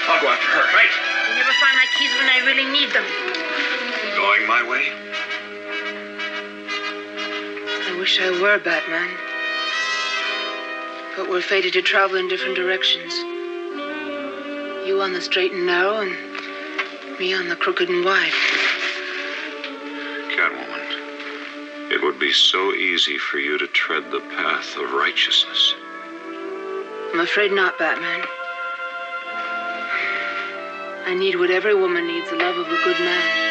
I'll go after her. Right. You never find my keys when I really need them. Going my way? I wish I were Batman. But we're fated to travel in different directions. You on the straight and narrow, and me on the crooked and wide. Catwoman, it would be so easy for you to tread the path of righteousness. I'm afraid not, Batman. I need what every woman needs, the love of a good man.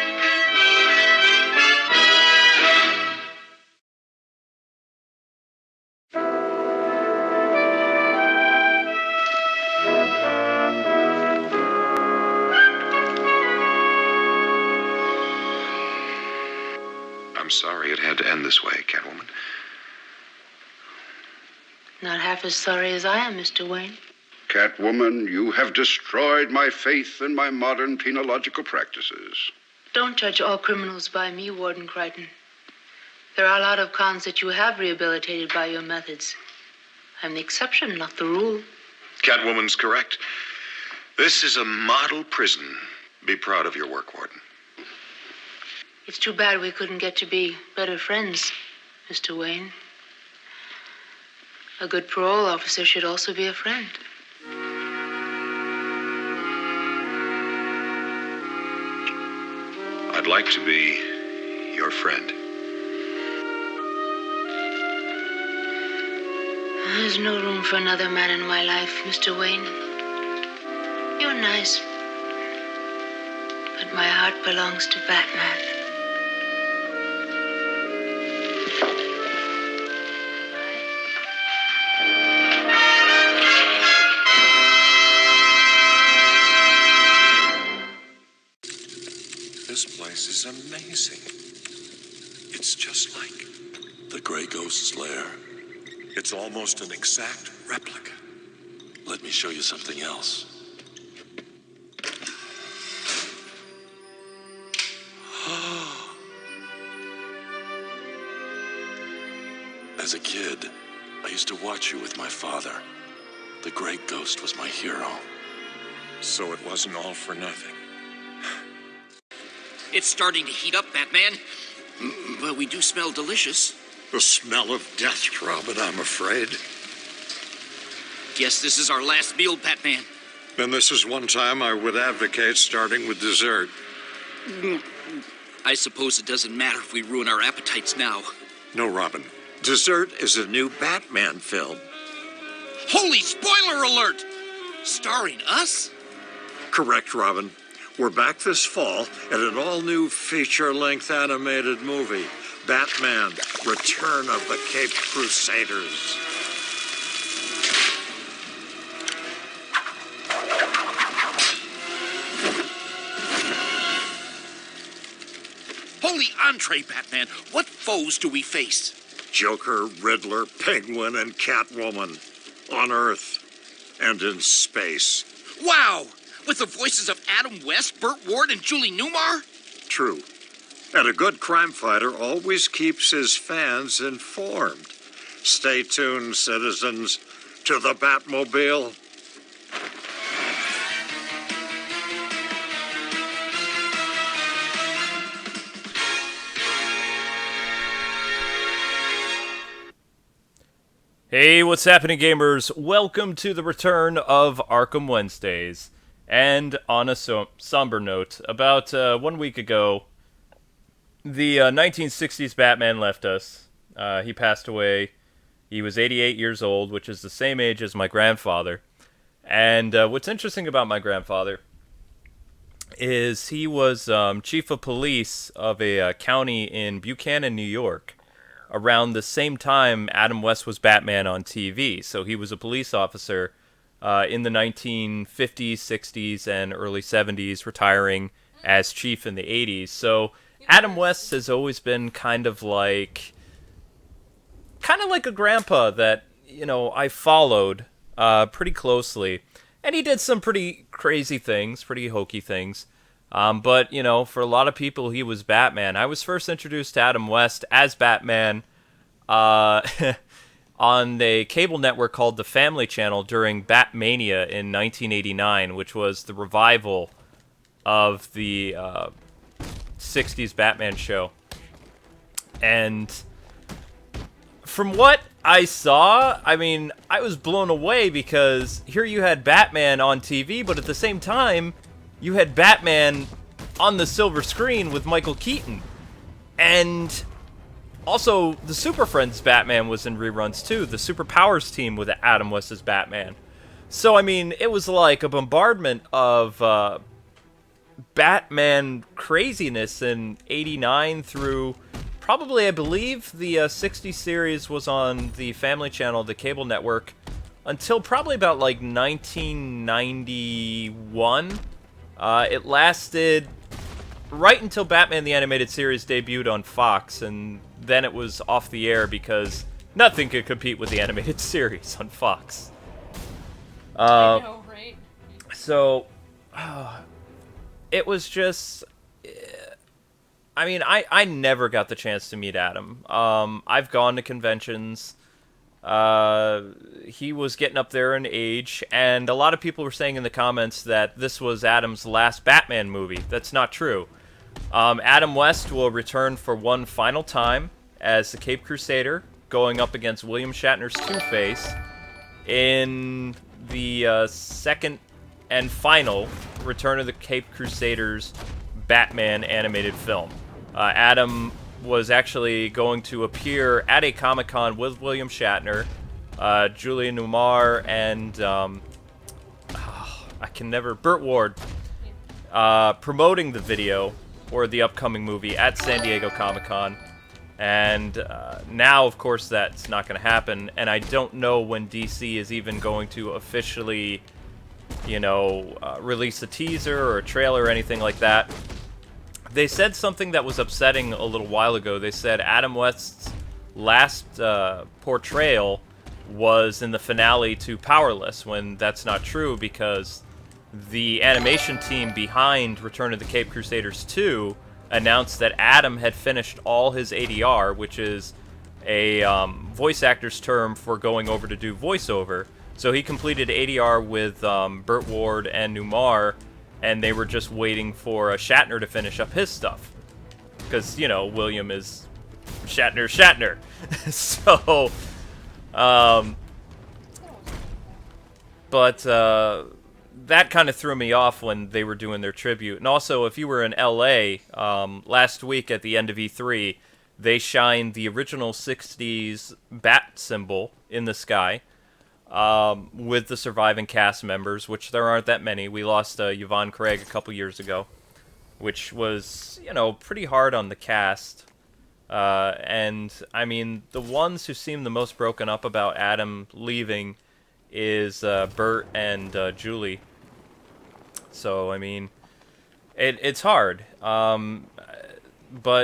I'm sorry it had to end this way, Catwoman. Not half as sorry as I am, Mr. Wayne. Catwoman, you have destroyed my faith in my modern penological practices. Don't judge all criminals by me, Warden Crichton. There are a lot of cons that you have rehabilitated by your methods. I'm the exception, not the rule. Catwoman's correct. This is a model prison. Be proud of your work, Warden. It's too bad we couldn't get to be better friends, Mr. Wayne. A good parole officer should also be a friend. I'd like to be your friend. There's no room for another man in my life, Mr. Wayne. You're nice, but my heart belongs to Batman. This place is amazing. It's just like the Grey Ghost's lair. It's almost an exact replica. Let me show you something else. As a kid, I used to watch you with my father. The Grey Ghost was my hero. So it wasn't all for nothing. It's starting to heat up, Batman. But we do smell delicious. The smell of death, Robin, I'm afraid. Guess this is our last meal, Batman. Then this is one time I would advocate starting with dessert. I suppose it doesn't matter if we ruin our appetites now. No, Robin. Dessert is a new Batman film. Holy spoiler alert! Starring us? Correct, Robin. We're back this fall at an all-new feature-length animated movie, Batman, Return of the Caped Crusaders. Holy entree, Batman. What foes do we face? Joker, Riddler, Penguin, and Catwoman. On Earth and in space. Wow! With the voices of Adam West, Burt Ward, and Julie Newmar? True. And a good crime fighter always keeps his fans informed. Stay tuned, citizens, to the Batmobile. Hey, what's happening, gamers? Welcome to the return of Arkham Wednesdays. And on a somber note, about 1 week ago, the 1960s Batman left us. He passed away. He was 88 years old, which is the same age as my grandfather. And what's interesting about my grandfather is he was chief of police of a county in Buchanan, New York, around the same time Adam West was Batman on TV. So he was a police officer in the 1950s, 60s, and early 70s, retiring as chief in the 80s. So Adam West has always been kind of like a grandpa that, you know, I followed pretty closely. And he did some pretty crazy things, pretty hokey things. But, you know, for a lot of people, he was Batman. I was first introduced to Adam West as Batman on a cable network called the Family Channel during Batmania in 1989, which was the revival of the 60s Batman show. And from what I saw, I mean, I was blown away because here you had Batman on TV, but at the same time, you had Batman on the silver screen with Michael Keaton. And also, the Super Friends Batman was in reruns too. The Superpowers team with Adam West as Batman. So, I mean, it was like a bombardment of Batman craziness in 89 through probably, I believe, the 60 series was on the Family Channel, the cable network, until probably about like 1991. It lasted right until Batman the Animated Series debuted on Fox, and then it was off the air because nothing could compete with the animated series on Fox. I know, right? So, it was just... I mean, I never got the chance to meet Adam. I've gone to conventions. He was getting up there in age, and a lot of people were saying in the comments that this was Adam's last Batman movie. That's not true. Adam West will return for one final time as the Caped Crusader, going up against William Shatner's Two-Face in the second and final Return of the Caped Crusaders Batman animated film. Adam was actually going to appear at a Comic-Con with William Shatner, Julian Newmar, and Burt Ward, promoting the video or the upcoming movie at San Diego Comic-Con. And now, of course, that's not going to happen, and I don't know when DC is even going to officially, release a teaser or a trailer or anything like that. They said something that was upsetting a little while ago. They said Adam West's last portrayal was in the finale to Powerless, when that's not true because the animation team behind Return of the Caped Crusaders 2 announced that Adam had finished all his ADR, which is a voice actor's term for going over to do voiceover. So he completed ADR with Burt Ward and Newmar, and they were just waiting for Shatner to finish up his stuff. Because, William is Shatner. So, but that kind of threw me off when they were doing their tribute. And also, if you were in LA, last week at the end of E3, they shined the original 60s bat symbol in the sky. With the surviving cast members, which there aren't that many. We lost Yvonne Craig a couple years ago, which was, pretty hard on the cast. And, I mean, the ones who seem the most broken up about Adam leaving is Bert and Julie. So, I mean, it's hard. But,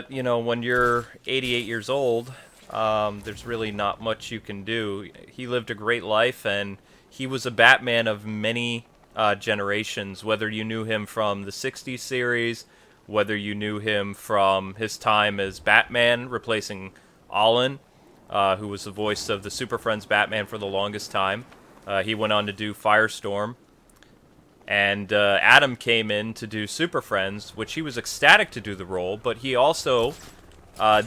when you're 88 years old... there's really not much you can do. He lived a great life, and he was a Batman of many generations, whether you knew him from the 60s series, whether you knew him from his time as Batman, replacing Alan, who was the voice of the Super Friends Batman for the longest time. He went on to do Firestorm. And Adam came in to do Super Friends, which he was ecstatic to do the role, but he also...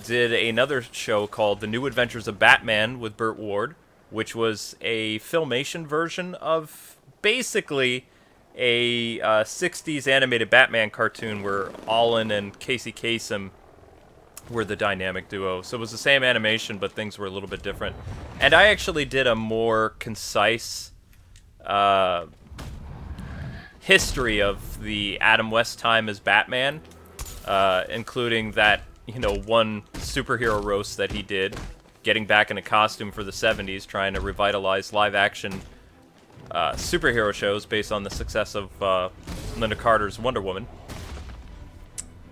did another show called The New Adventures of Batman with Burt Ward, which was a filmation version of basically a 60s animated Batman cartoon where Alan and Casey Kasem were the dynamic duo. So it was the same animation, but things were a little bit different. And I actually did a more concise history of the Adam West time as Batman, including that one superhero roast that he did, getting back in a costume for the 70s, trying to revitalize live-action superhero shows based on the success of Linda Carter's Wonder Woman.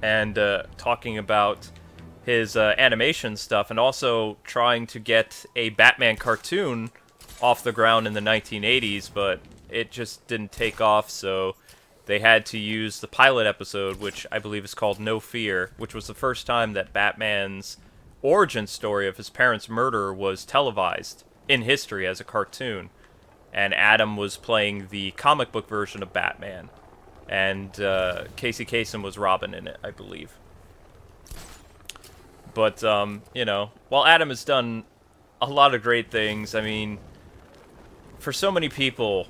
And talking about his animation stuff, and also trying to get a Batman cartoon off the ground in the 1980s, but it just didn't take off, so... they had to use the pilot episode, which I believe is called No Fear, which was the first time that Batman's origin story of his parents' murder was televised in history as a cartoon. And Adam was playing the comic book version of Batman. And Casey Kasem was Robin in it, I believe. But, you know, while Adam has done a lot of great things, I mean, for so many people,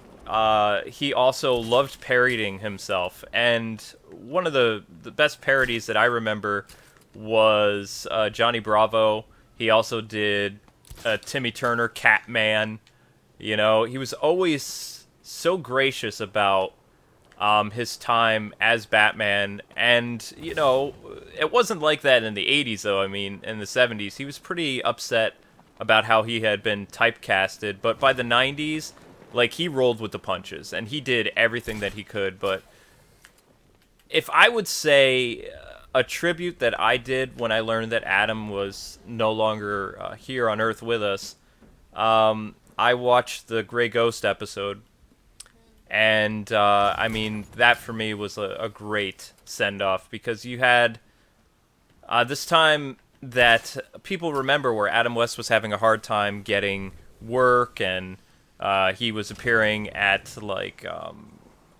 he also loved parodying himself. And one of the best parodies that I remember was Johnny Bravo. He also did Timmy Turner, Catman. You know, he was always so gracious about his time as Batman. And, you know, it wasn't like that in the 80s, though. I mean, in the 70s, he was pretty upset about how he had been typecasted. But by the 90s, like, he rolled with the punches, and he did everything that he could. But if I would say a tribute that I did when I learned that Adam was no longer here on Earth with us, I watched the Grey Ghost episode, and I mean, that for me was a great send-off, because you had this time that people remember where Adam West was having a hard time getting work, and he was appearing at like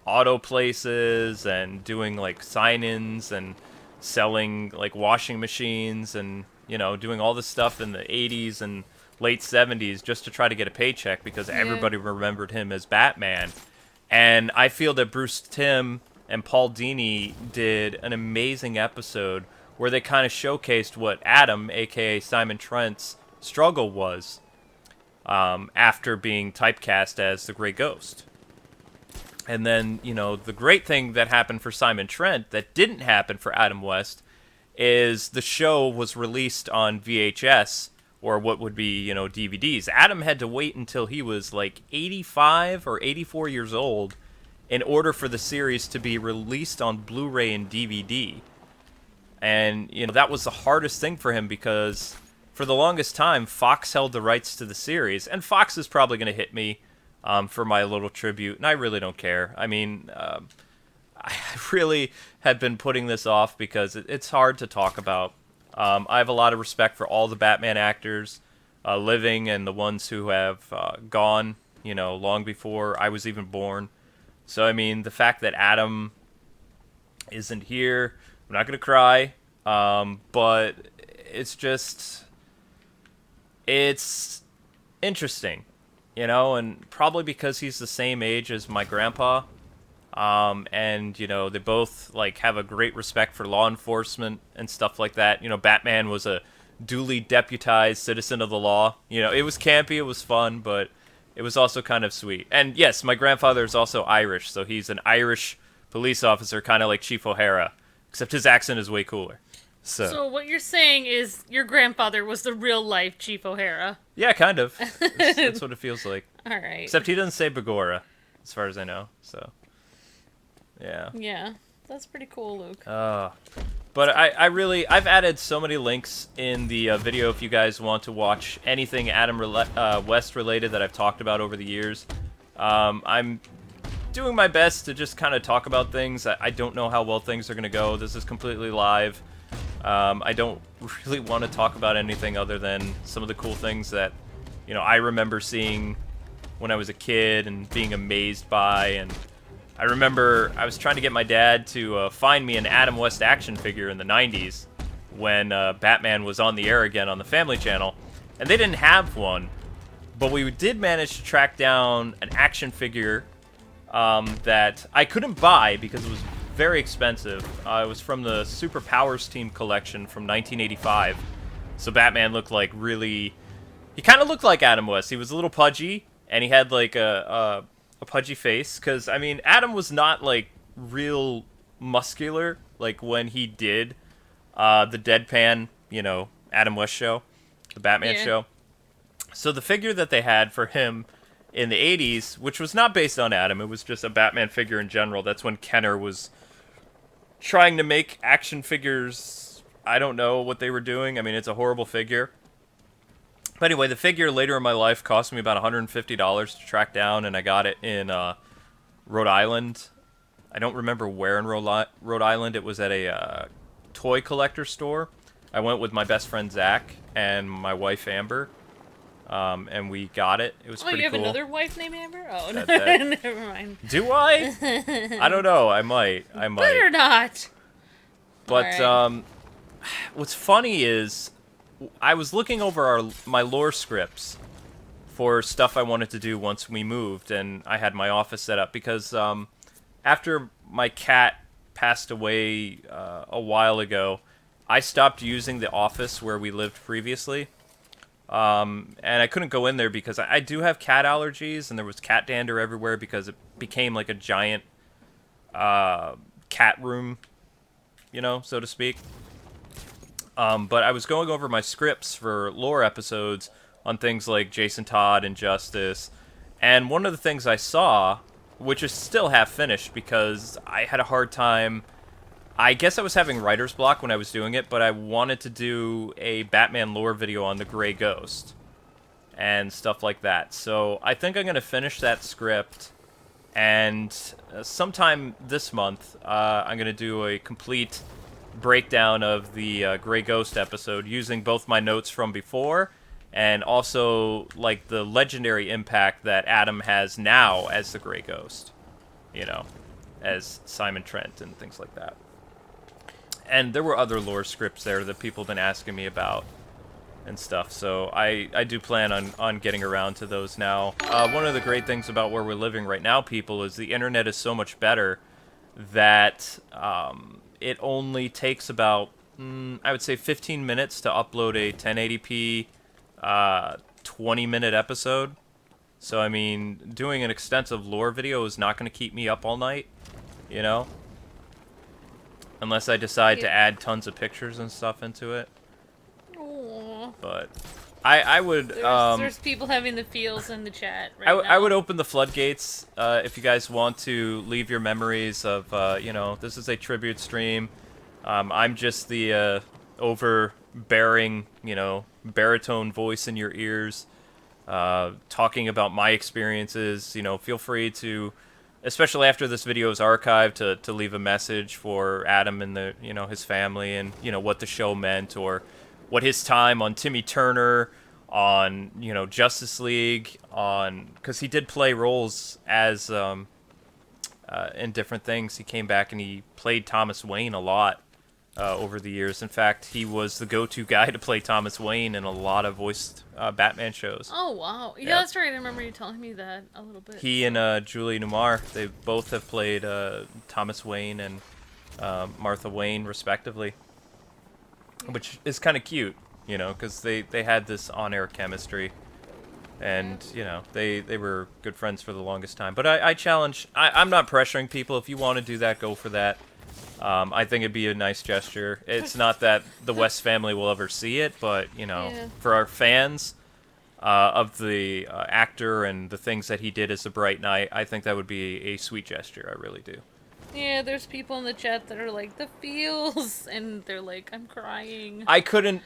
auto places and doing like sign-ins and selling like washing machines, and you know, doing all this stuff in the 80s and late 70s just to try to get a paycheck, because everybody remembered him as Batman. And I feel that Bruce Timm and Paul Dini did an amazing episode where they kind of showcased what Adam, aka Simon Trent's, struggle was after being typecast as the Grey Ghost. And then, you know, the great thing that happened for Simon Trent that didn't happen for Adam West is the show was released on VHS, or what would be, you know, DVDs. Adam had to wait until he was like 85 or 84 years old in order for the series to be released on Blu-ray and DVD. And, you know, that was the hardest thing for him, because for the longest time, Fox held the rights to the series. And Fox is probably going to hit me for my little tribute, and I really don't care. I mean, I really had been putting this off because it's hard to talk about. I have a lot of respect for all the Batman actors living, and the ones who have gone, you know, long before I was even born. So, I mean, the fact that Adam isn't here, I'm not going to cry, but it's just, it's interesting, you know, and probably because he's the same age as my grandpa. And, you know, they both, like, have a great respect for law enforcement and stuff like that. You know, Batman was a duly deputized citizen of the law. You know, it was campy, it was fun, but it was also kind of sweet. And, yes, my grandfather is also Irish, so he's an Irish police officer, kind of like Chief O'Hara, except his accent is way cooler. So what you're saying is your grandfather was the real-life Chief O'Hara? Yeah, kind of. That's what it feels like. All right. Except he doesn't say Begora, as far as I know, so... Yeah. Yeah, that's pretty cool, Luke. But I've added so many links in the video if you guys want to watch anything Adam West related that I've talked about over the years. I'm doing my best to just kind of talk about things. I don't know how well things are going to go. This is completely live. I don't really want to talk about anything other than some of the cool things that, you know, I remember seeing when I was a kid and being amazed by. And I remember I was trying to get my dad to find me an Adam West action figure in the 90s when Batman was on the air again on the Family Channel, and they didn't have one, but we did manage to track down an action figure that I couldn't buy because it was very expensive. It was from the Super Powers Team collection from 1985, so Batman looked like really... He kind of looked like Adam West. He was a little pudgy, and he had like a pudgy face, because, I mean, Adam was not, like, real muscular, like, when he did the deadpan, you know, Adam West show, the Batman show. So the figure that they had for him in the 80s, which was not based on Adam, it was just a Batman figure in general. That's when Kenner was trying to make action figures. I don't know what they were doing. I mean, it's a horrible figure. But anyway, the figure later in my life cost me about $150 to track down, and I got it in Rhode Island. I don't remember where in Rhode Island. It was at a toy collector store. I went with my best friend Zach and my wife Amber, and we got it. It was Oh, pretty you have cool. another wife named Amber? Oh, That- never mind. Do I? I don't know. I might. Better not. But Alright. what's funny is I was looking over my lore scripts for stuff I wanted to do once we moved, and I had my office set up because after my cat passed away a while ago, I stopped using the office where we lived previously. And I couldn't go in there because I do have cat allergies, and there was cat dander everywhere because it became like a giant cat room, so to speak. But I was going over my scripts for lore episodes on things like Jason Todd and Justice, and one of the things I saw, which is still half finished because I had a hard time. I guess I was having writer's block when I was doing it, but I wanted to do a Batman lore video on the Grey Ghost and stuff like that. So I think I'm going to finish that script, and sometime this month, I'm going to do a complete breakdown of the Grey Ghost episode using both my notes from before and also like the legendary impact that Adam has now as the Grey Ghost, as Simon Trent and things like that. And there were other lore scripts there that people have been asking me about and stuff, so I do plan on getting around to those now. One of the great things about where we're living right now, people, is the internet is so much better that it only takes about, I would say, 15 minutes to upload a 1080p 20-minute episode. So, I mean, doing an extensive lore video is not going to keep me up all night, unless I decide to add tons of pictures and stuff into it. Aww. But I would... There's people having the feels in the chat right now. I would open the floodgates if you guys want to leave your memories of, this is a tribute stream. I'm just the overbearing, baritone voice in your ears, talking about my experiences. Feel free to, especially after this video is archived, to leave a message for Adam and his family, and what the show meant, or what his time on Timmy Turner, on Justice League, because he did play roles as in different things. He came back and he played Thomas Wayne a lot over the years. In fact, he was the go-to guy to play Thomas Wayne in a lot of voiced Batman shows. Oh, wow. Yeah, Yep. that's right. I remember you telling me that a little bit. He and Julie Newmar, they both have played Thomas Wayne and Martha Wayne, respectively. Which is kind of cute, because they had this on-air chemistry. And, they were good friends for the longest time. But I challenge... I'm not pressuring people. If you want to do that, go for that. I think it'd be a nice gesture. It's not that the West family will ever see it, but, Yeah. for our fans of the actor and the things that he did as the Bright Knight, I think that would be a sweet gesture. I really do. Yeah, there's people in the chat that are like, the feels, and they're like, I'm crying. I couldn't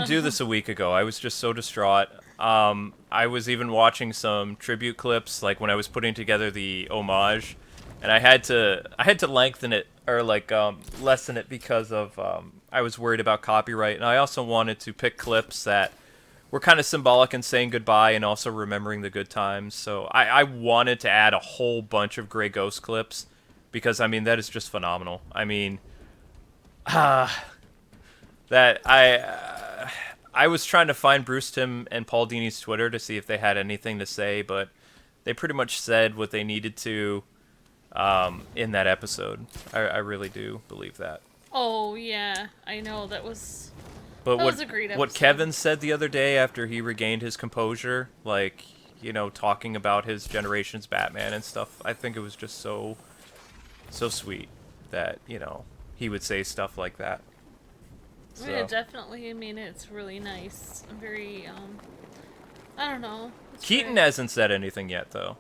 do this a week ago. I was just so distraught. I was even watching some tribute clips, like when I was putting together the homage, and I had to lengthen it, or lessen it, because of I was worried about copyright, and I also wanted to pick clips that were kind of symbolic in saying goodbye and also remembering the good times. So I wanted to add a whole bunch of Grey Ghost clips, because that is just phenomenal. That I was trying to find Bruce Timm and Paul Dini's Twitter to see if they had anything to say, but they pretty much said what they needed to in that episode. I really do believe that. Oh, yeah. I know, that was But was a great what episode. Kevin said the other day after he regained his composure, talking about his generation's Batman and stuff, I think it was just so sweet that, he would say stuff like that. So. Yeah, definitely. It's really nice. I'm very, I don't know. It's Keaton very- hasn't said anything yet, though.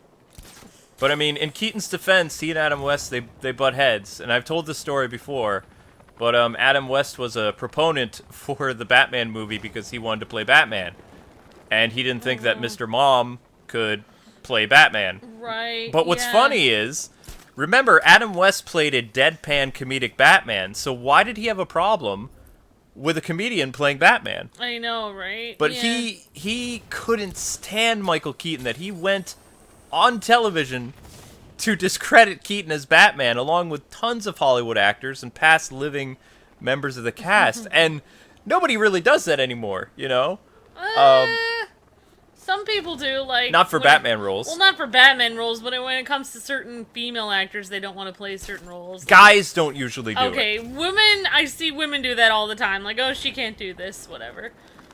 But, in Keaton's defense, he and Adam West, they butt heads. And I've told this story before, but Adam West was a proponent for the Batman movie because he wanted to play Batman. And he didn't think that Mr. Mom could play Batman. Right. But what's yeah. funny is, remember, Adam West played a deadpan comedic Batman, so why did he have a problem with a comedian playing Batman. I know, right? But Yeah. he couldn't stand Michael Keaton, that he went on television to discredit Keaton as Batman, along with tons of Hollywood actors and past living members of the cast. And nobody really does that anymore, you know? Some people do, like... Not for Batman roles. Well, not for Batman roles, but when it comes to certain female actors, they don't want to play certain roles. Guys don't usually do it. Okay, women, I see women do that all the time. Like, oh, she can't do this, whatever.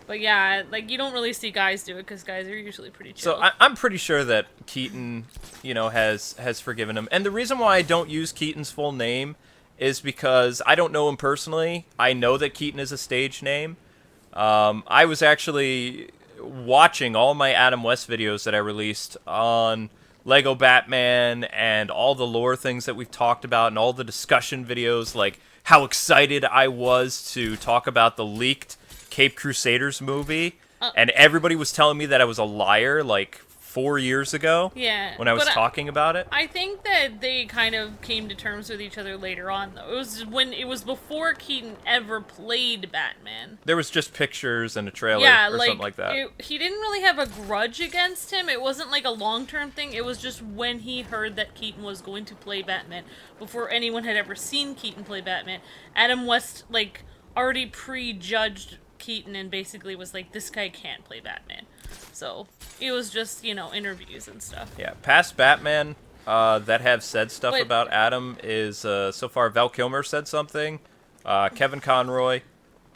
But yeah, like, you don't really see guys do it, because guys are usually pretty chill. So I'm pretty sure that Keaton, you know, has forgiven him. And the reason why I don't use Keaton's full name is because I don't know him personally. I know that Keaton is a stage name. I was actually watching all my Adam West videos that I released on Lego Batman and all the lore things that we've talked about and all the discussion videos, like how excited I was to talk about the leaked Cape Crusaders movie, and everybody was telling me that I was a liar, like 4 years ago. Yeah, when I was but talking about it. I think that they kind of came to terms with each other later on, though. It was before Keaton ever played Batman. There was just pictures and a trailer or something like that. He didn't really have a grudge against him. It wasn't like a long-term thing. It was just when he heard that Keaton was going to play Batman, before anyone had ever seen Keaton play Batman, Adam West, like, already prejudged Keaton and basically was like, this guy can't play Batman. So it was just, you know, interviews and stuff. Yeah, past Batman that have said stuff about Adam is so far Val Kilmer said something, Kevin Conroy,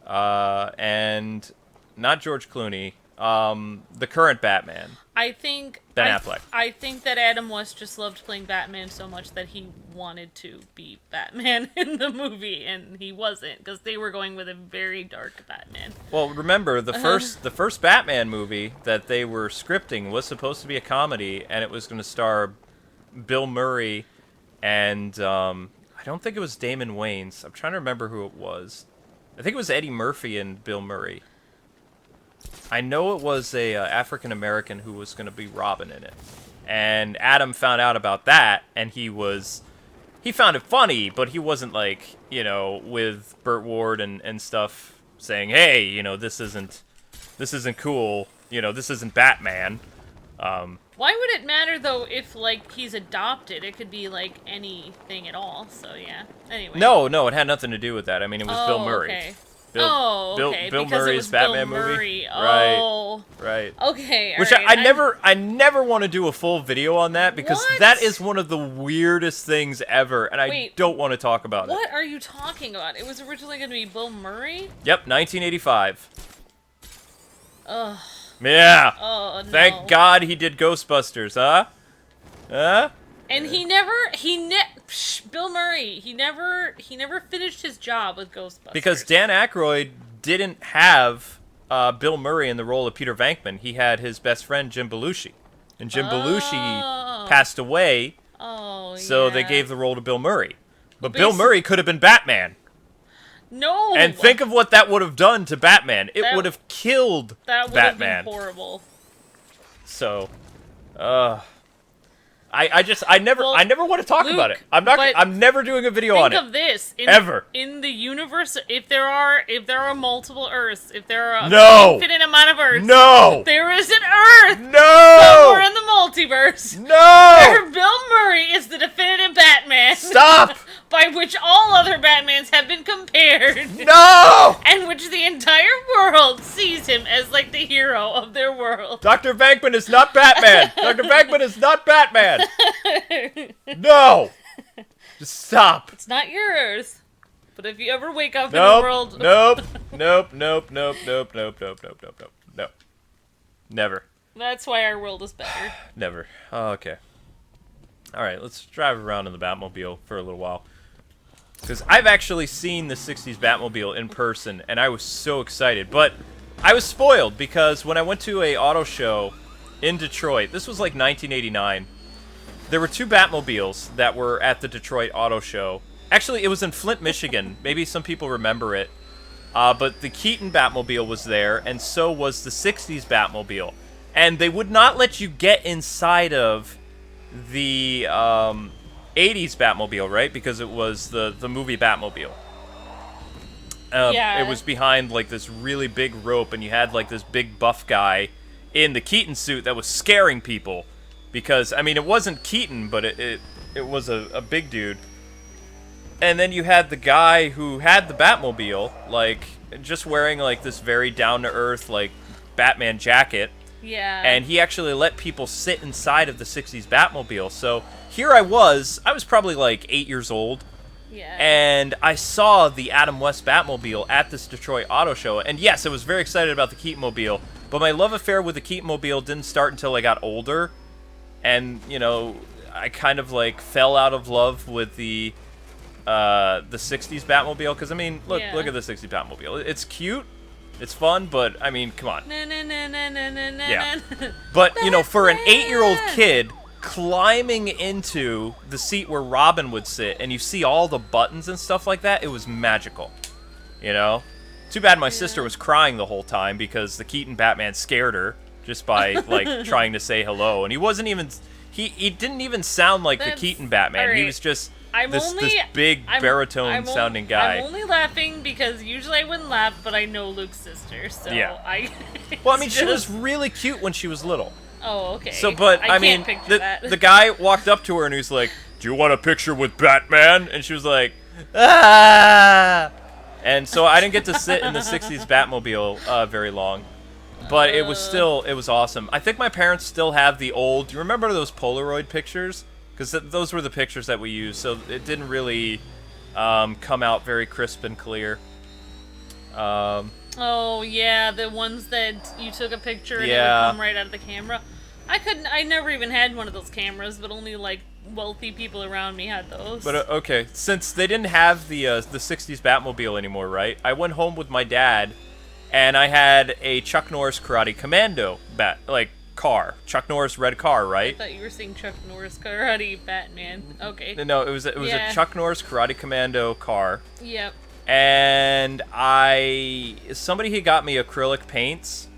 and not George Clooney, the current Batman. I think Ben Affleck. I think that Adam West just loved playing Batman so much that he wanted to be Batman in the movie, and he wasn't, because they were going with a very dark Batman. Well, remember the first Batman movie that they were scripting was supposed to be a comedy, and it was going to star Bill Murray and I don't think it was Damon Wayans. I'm trying to remember who it was. I think it was Eddie Murphy and Bill Murray. I know it was a African American who was going to be Robin in it, and Adam found out about that, and he found it funny, but he wasn't like, you know, with Burt Ward and stuff saying, hey, you know, this isn't cool, you know, this isn't Batman. Why would it matter though if like he's adopted? It could be like anything at all. So yeah. Anyway. No, it had nothing to do with that. I mean, it was Bill Murray. Okay. Bill because Murray's Batman Bill movie. Oh. Right. Okay. Which right. I never want to do a full video on that, because that is one of the weirdest things ever, and I don't want to talk about it. What are you talking about? It was originally going to be Bill Murray? Yep, 1985. Ugh. Yeah. Oh, no. Thank God he did Ghostbusters, huh? Huh? And Bill Murray, he never finished his job with Ghostbusters. Because Dan Aykroyd didn't have Bill Murray in the role of Peter Venkman. He had his best friend Jim Belushi, and Jim Belushi passed away. Oh, so they gave the role to Bill Murray. But Bill Murray could have been Batman. No. And think of what that would have done to Batman. It would have killed That would Batman. have been horrible. So, I never want to talk about it. I'm never doing a video on it. Think of this. Ever. In the universe, if there are multiple Earths, if there are No. infinite amount of Earths, No. there is an Earth No. somewhere in the multiverse. No. Where Bill Murray is the definitive Batman. Stop. By which all other Batmans have been compared. No. And which the entire world sees him as like the hero of their world. Dr. Venkman is not Batman. Dr. Venkman is not Batman. No. Just stop. It's not yours. But if you ever wake up in Nope. a world... Nope. Never. That's why our world is better. Never. Oh, okay. Alright, let's drive around in the Batmobile for a little while. Because I've actually seen the 60s Batmobile in person, and I was so excited. But I was spoiled, because when I went to a auto show in Detroit, this was like 1989, there were two Batmobiles that were at the Detroit Auto Show. Actually, it was in Flint, Michigan. Maybe some people remember it. But the Keaton Batmobile was there, and so was the 60s Batmobile. And they would not let you get inside of the 80s Batmobile, right? Because it was the movie Batmobile. Yeah. It was behind like this really big rope, and you had like this big buff guy in the Keaton suit that was scaring people. Because, I mean, it wasn't Keaton, but it was a big dude. And then you had the guy who had the Batmobile, like, just wearing like this very down-to-earth, like, Batman jacket. Yeah. And he actually let people sit inside of the 60s Batmobile. So here I was probably like 8 years old. Yeah. And I saw the Adam West Batmobile at this Detroit Auto Show. And yes, I was very excited about the Keatonmobile. But my love affair with the Keatonmobile didn't start until I got older. And, you know, I kind of like fell out of love with the 60s Batmobile. Because, I mean, look at the 60s Batmobile. It's cute. It's fun, but, I mean, come on. Yeah. But, you know, for an 8-year-old kid climbing into the seat where Robin would sit, and you see all the buttons and stuff like that, it was magical. You know? Too bad my sister was crying the whole time because the Keaton Batman scared her just by, like, trying to say hello. And he wasn't even... He didn't even sound like the Keaton Batman. Right. He was just... This big baritone-sounding guy. I'm only laughing because usually I wouldn't laugh, but I know Luke's sister, so yeah. Well, I mean, she was really cute when she was little. Oh, okay. So, but, I mean, the guy walked up to her and he was like, "Do you want a picture with Batman?" And she was like, "Ah!" And so I didn't get to sit in the 60s Batmobile very long. But it was awesome. I think my parents still have the old... Do you remember those Polaroid pictures? Because those were the pictures that we used, so it didn't really come out very crisp and clear. Oh, yeah, the ones that you took a picture and it would come right out of the camera. I never even had one of those cameras, but only, like, wealthy people around me had those. But, okay, since they didn't have the 60s Batmobile anymore, right? I went home with my dad, and I had a Chuck Norris Karate Commando car. Chuck Norris red car, right? I thought you were saying Chuck Norris Karate Batman. Okay. No, it was a Chuck Norris Karate Commando car. Yep. And somebody had got me acrylic paints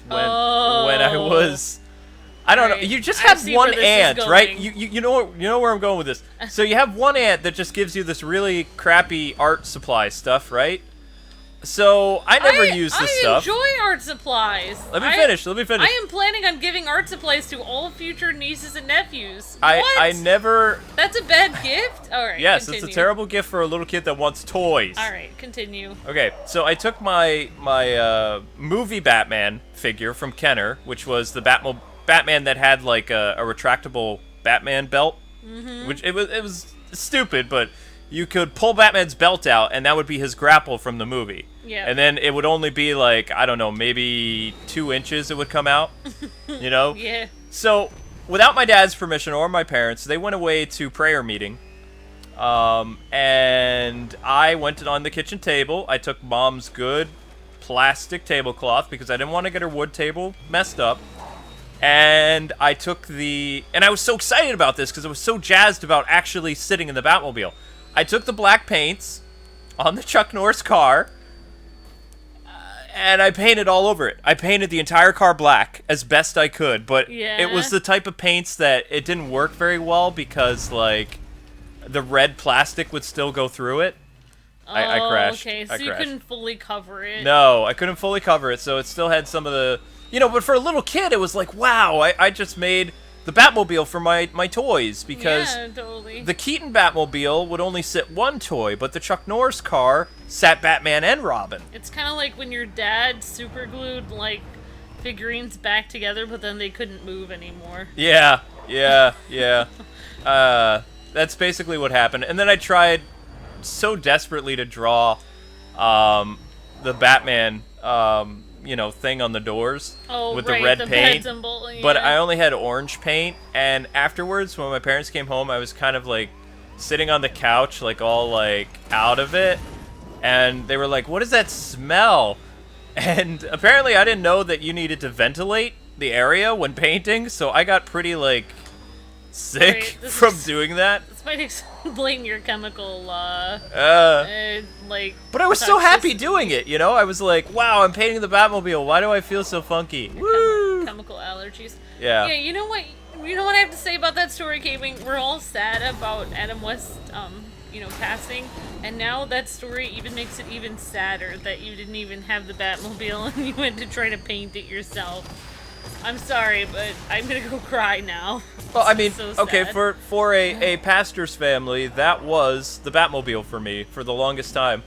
when I was... I don't know. You just have one aunt, right? You know where I'm going with this. So you have one aunt that just gives you this really crappy art supply stuff, right? So I never use this stuff. I enjoy art supplies. Let me finish. I am planning on giving art supplies to all future nieces and nephews. I never... That's a bad gift? Alright, yes, continue. It's a terrible gift for a little kid that wants toys. Alright, continue. Okay, so I took my movie Batman figure from Kenner, which was the Batman that had like a retractable Batman belt. Mm-hmm. Which it was stupid, but you could pull Batman's belt out, and that would be his grapple from the movie. Yeah. And then it would only be like, I don't know, maybe 2 inches it would come out. You know? Yeah. So, without my dad's permission or my parents, they went away to prayer meeting. And I went on the kitchen table. I took Mom's good plastic tablecloth because I didn't want to get her wood table messed up. And I took and I was so excited about this because I was so jazzed about actually sitting in the Batmobile. I took the black paints on the Chuck Norris car, and I painted all over it. I painted the entire car black as best I could, but it was the type of paints that it didn't work very well because, like, the red plastic would still go through it. I crashed. Okay, so you couldn't fully cover it. No, I couldn't fully cover it, so it still had some of the... You know, but for a little kid, it was like, wow, I just made the Batmobile for my toys, because totally. The Keaton Batmobile would only sit one toy, but the Chuck Norris car sat Batman and Robin. It's kind of like when your dad super glued, like, figurines back together, but then they couldn't move anymore. Yeah. That's basically what happened. And then I tried so desperately to draw the Batman thing on the doors with the red paint, symbol, yeah. But I only had orange paint. And afterwards, when my parents came home, I was kind of like sitting on the couch, like all like out of it, and they were like, "What does that smell?" And apparently, I didn't know that you needed to ventilate the area when painting, so I got pretty like sick from doing that. This might explain your chemical, But I was so happy doing it, you know? I was like, wow, I'm painting the Batmobile. Why do I feel so funky? Woo! Chemical allergies. Yeah. Yeah, you know what I have to say about that story, Kwing? We're all sad about Adam West, passing. And now that story even makes it even sadder that you didn't even have the Batmobile and you went to try to paint it yourself. I'm sorry, but I'm gonna go cry now. Well, I mean, So okay, sad. for a pastor's family, that was the Batmobile for me for the longest time.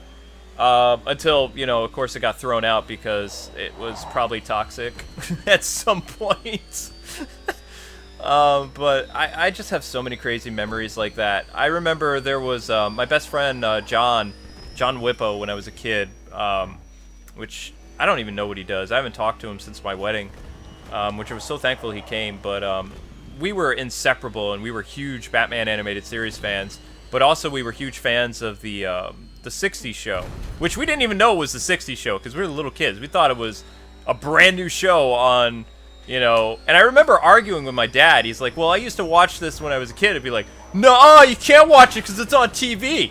Until, of course it got thrown out because it was probably toxic at some point. But I just have so many crazy memories like that. I remember there was my best friend, John Whippo, when I was a kid, which I don't even know what he does. I haven't talked to him since my wedding, which I was so thankful he came. But we were inseparable, and we were huge Batman animated series fans. But also we were huge fans of the 60s show, which we didn't even know was the 60s show because we were little kids. We thought it was a brand new show on, and I remember arguing with my dad. He's like, well, I used to watch this when I was a kid. I'd be like, no, you can't watch it because it's on TV.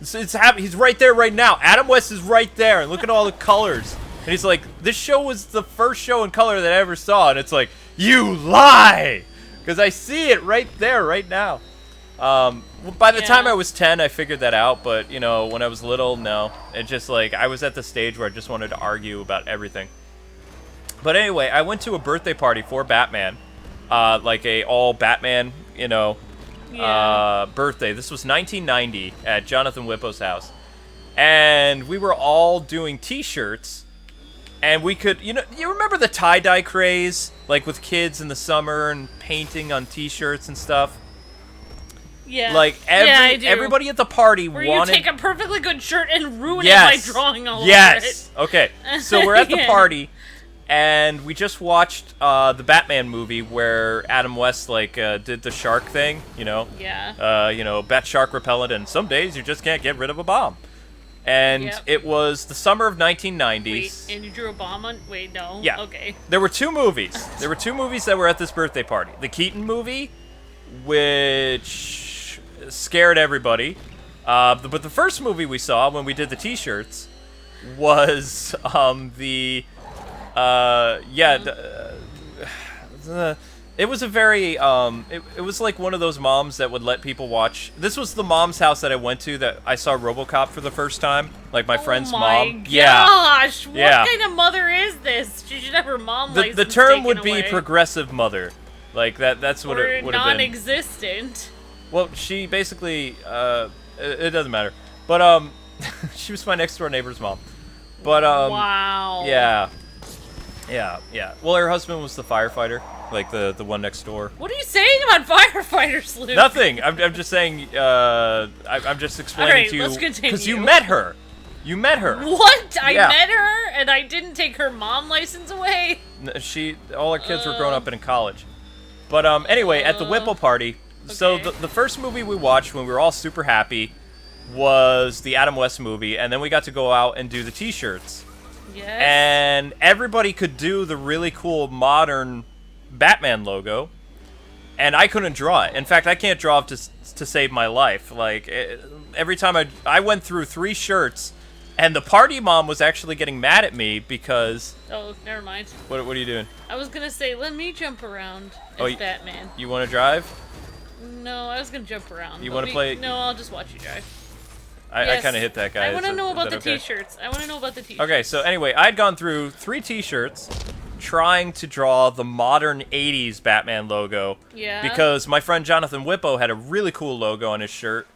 He's right there right now. Adam West is right there, and look at all the colors. And he's like, this show was the first show in color that I ever saw. And it's like, you lie! Because I see it right there, right now. By the time I was 10, I figured that out, but, when I was little, no. It just, I was at the stage where I just wanted to argue about everything. But anyway, I went to a birthday party for Batman, like a all Batman, birthday. This was 1990 at Jonathan Whippo's house. And we were all doing t-shirts, and we could, you remember the tie-dye craze? Like, with kids in the summer and painting on t-shirts and stuff? Yeah. Like, I do. everybody at the party Where wanted... you take a perfectly good shirt and ruin it by drawing all over it. Yes! Okay, so we're at the party, and we just watched the Batman movie where Adam West, did the shark thing, Yeah. bat shark repellent, and some days you just can't get rid of a bomb. And it was the summer of 1990s. Wait, and you drew a bomb on... Wait, no. Yeah. Okay. There were two movies. There were two movies that were at this birthday party. The Keaton movie, which scared everybody. But the first movie we saw when we did the t-shirts was it was a very, it was like one of those moms that would let people watch. This was the mom's house that I went to that I saw RoboCop for the first time. Like, my friend's mom. Oh my Yeah. gosh! What kind of mother is this? She should have her mom license The term taken would be away. progressive mother. Like, that's what it would have been. non-existent. Well, she basically, it doesn't matter. But, she was my next-door neighbor's mom. But, Wow. Yeah. Well, her husband was the firefighter, like the one next door. What are you saying about firefighters, Luke? Nothing. I'm just saying. I'm just explaining Alright, to you let's continue. because you met her. You met her. What? I Yeah. met her and I didn't take her mom license away? All her kids were grown up and in college. But anyway, at the Whipple party. So okay. the first movie we watched when we were all super happy was the Adam West movie, and then we got to go out and do the T-shirts. Yes. And everybody could do the really cool modern Batman logo, and I couldn't draw it. In fact, I can't draw to save my life. Like, every time I went through 3 shirts, and the party mom was actually getting mad at me because... Oh, never mind. What are you doing? I was gonna say, let me jump around as Batman. You want to drive? No, I was gonna jump around. You want to play... No, I'll just watch you drive. I kind of hit that guy. I want to know about the okay? t-shirts. I want to know about the t-shirts. Okay, so anyway, I'd gone through 3 t-shirts trying to draw the modern 80s Batman logo. Yeah. Because my friend Jonathan Whippo had a really cool logo on his shirt,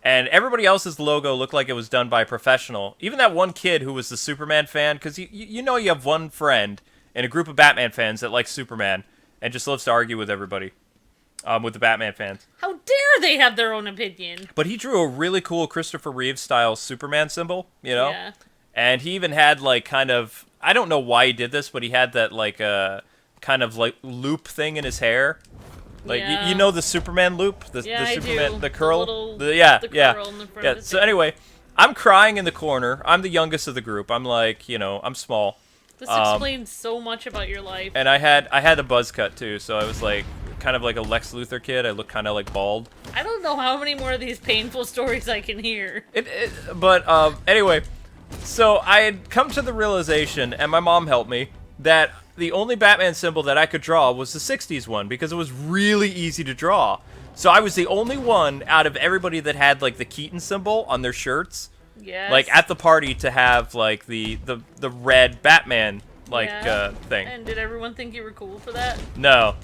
and everybody else's logo looked like it was done by a professional. Even that one kid who was the Superman fan, because you have one friend in a group of Batman fans that likes Superman and just loves to argue with everybody. With the Batman fans. How dare they have their own opinion? But he drew a really cool Christopher Reeve-style Superman symbol, Yeah. And he even had, kind of... I don't know why he did this, but he had that, kind of, loop thing in his hair. Yeah. You know the Superman loop? The Superman... I do. The curl? The curl in the front of the So thing. anyway, I'm crying in the corner. I'm the youngest of the group. I'm I'm small. This explains so much about your life. And I had a buzz cut, too, so I was, kind of like a Lex Luthor kid. I look kind of bald. I don't know how many more of these painful stories I can hear. But anyway, so I had come to the realization, and my mom helped me, that the only Batman symbol that I could draw was the 60s one, because it was really easy to draw. So I was the only one out of everybody that had, like, the Keaton symbol on their shirts. Yes. Like, at the party to have, like, the red Batman, like, thing. And did everyone think you were cool for that? No.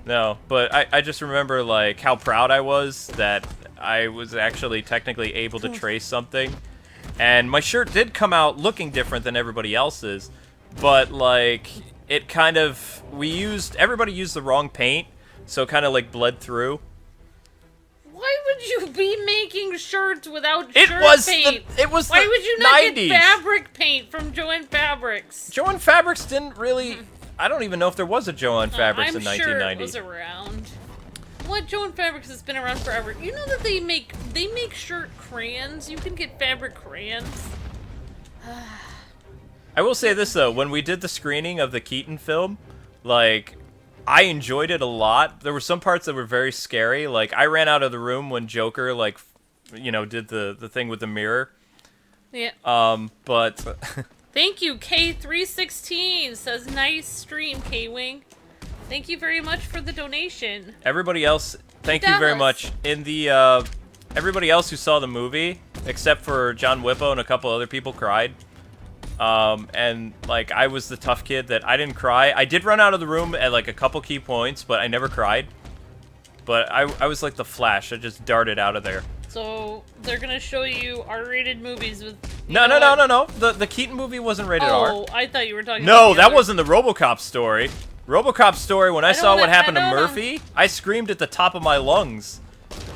No, but I just remember, like, how proud I was that I was actually technically able to trace something. And my shirt did come out looking different than everybody else's, but, like, it kind of... Everybody used the wrong paint, so it kind of, like, bled through. Why would you be making shirts without It shirt was paint? it was Why the would you not 90s. get fabric paint from Joann Fabrics? Joann Fabrics didn't really... I don't even know if there was a Joann Fabrics in 1990. I'm sure it was around. What? Joann Fabrics has been around forever. You know that they make shirt crayons? You can get fabric crayons. I will say this, though. When we did the screening of the Keaton film, like, I enjoyed it a lot. There were some parts that were very scary. Like, I ran out of the room when Joker, like, you know, did the thing with the mirror. Yeah. But... Thank you, K316 says, nice stream, Kwing. Thank you very much for the donation. Everybody else, thank you very much. In the, everybody else who saw the movie, except for John Whippo and a couple other people, cried. And, like, I was the tough kid that I didn't cry. I did run out of the room at, like, a couple key points, but I never cried. But I was like the Flash. I just darted out of there. So, they're gonna show you R-rated movies with... No. The Keaton movie wasn't rated R. Oh, I thought you were talking No, about that wasn't the RoboCop story. RoboCop story, when I saw what happened to I don't know. Murphy, I screamed at the top of my lungs.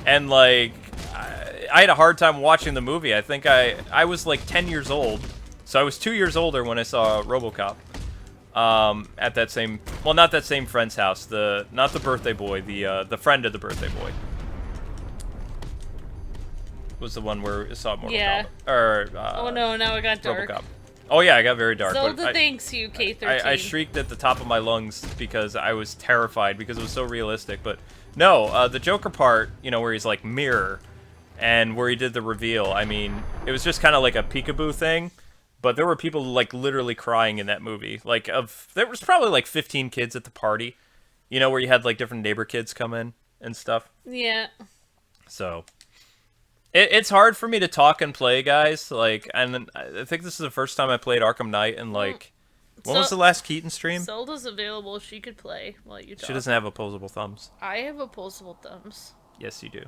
And, like, I had a hard time watching the movie. I think I was, like, 10 years old. So I was 2 years older when I saw RoboCop. At that same... Well, not that same friend's house. Not the birthday boy. The friend of the birthday boy. Was the one where I saw Mortal Kombat. Or, oh no, now it got dark. RoboCop. Oh yeah, I got very dark. Zelda thanks you, K13. I shrieked at the top of my lungs because I was terrified because it was so realistic. But no, the Joker part, you know, where he's like mirror, and where he did the reveal. I mean, it was just kind of like a peekaboo thing. But there were people like literally crying in that movie. Like there was probably like 15 kids at the party, you know, where you had like different neighbor kids come in and stuff. Yeah. So. It's hard for me to talk and play, guys. Like, and I think this is the first time I played Arkham Knight, and like, when was the last Keaton stream? Zelda's available. She could play while you talk. She doesn't have opposable thumbs. I have opposable thumbs. Yes, you do.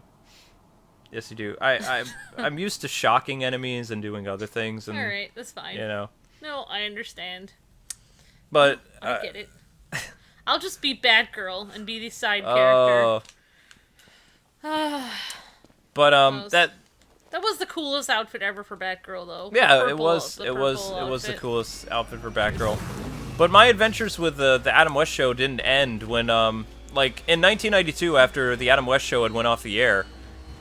Yes, you do. I'm used to shocking enemies and doing other things. And, all right, that's fine. You know. No, I understand. But I get it. I'll just be Batgirl and be the side character. But that was the coolest outfit ever for Batgirl, though. Yeah, it was the coolest outfit for Batgirl. But my adventures with the Adam West show didn't end when like in 1992 after the Adam West show had went off the air,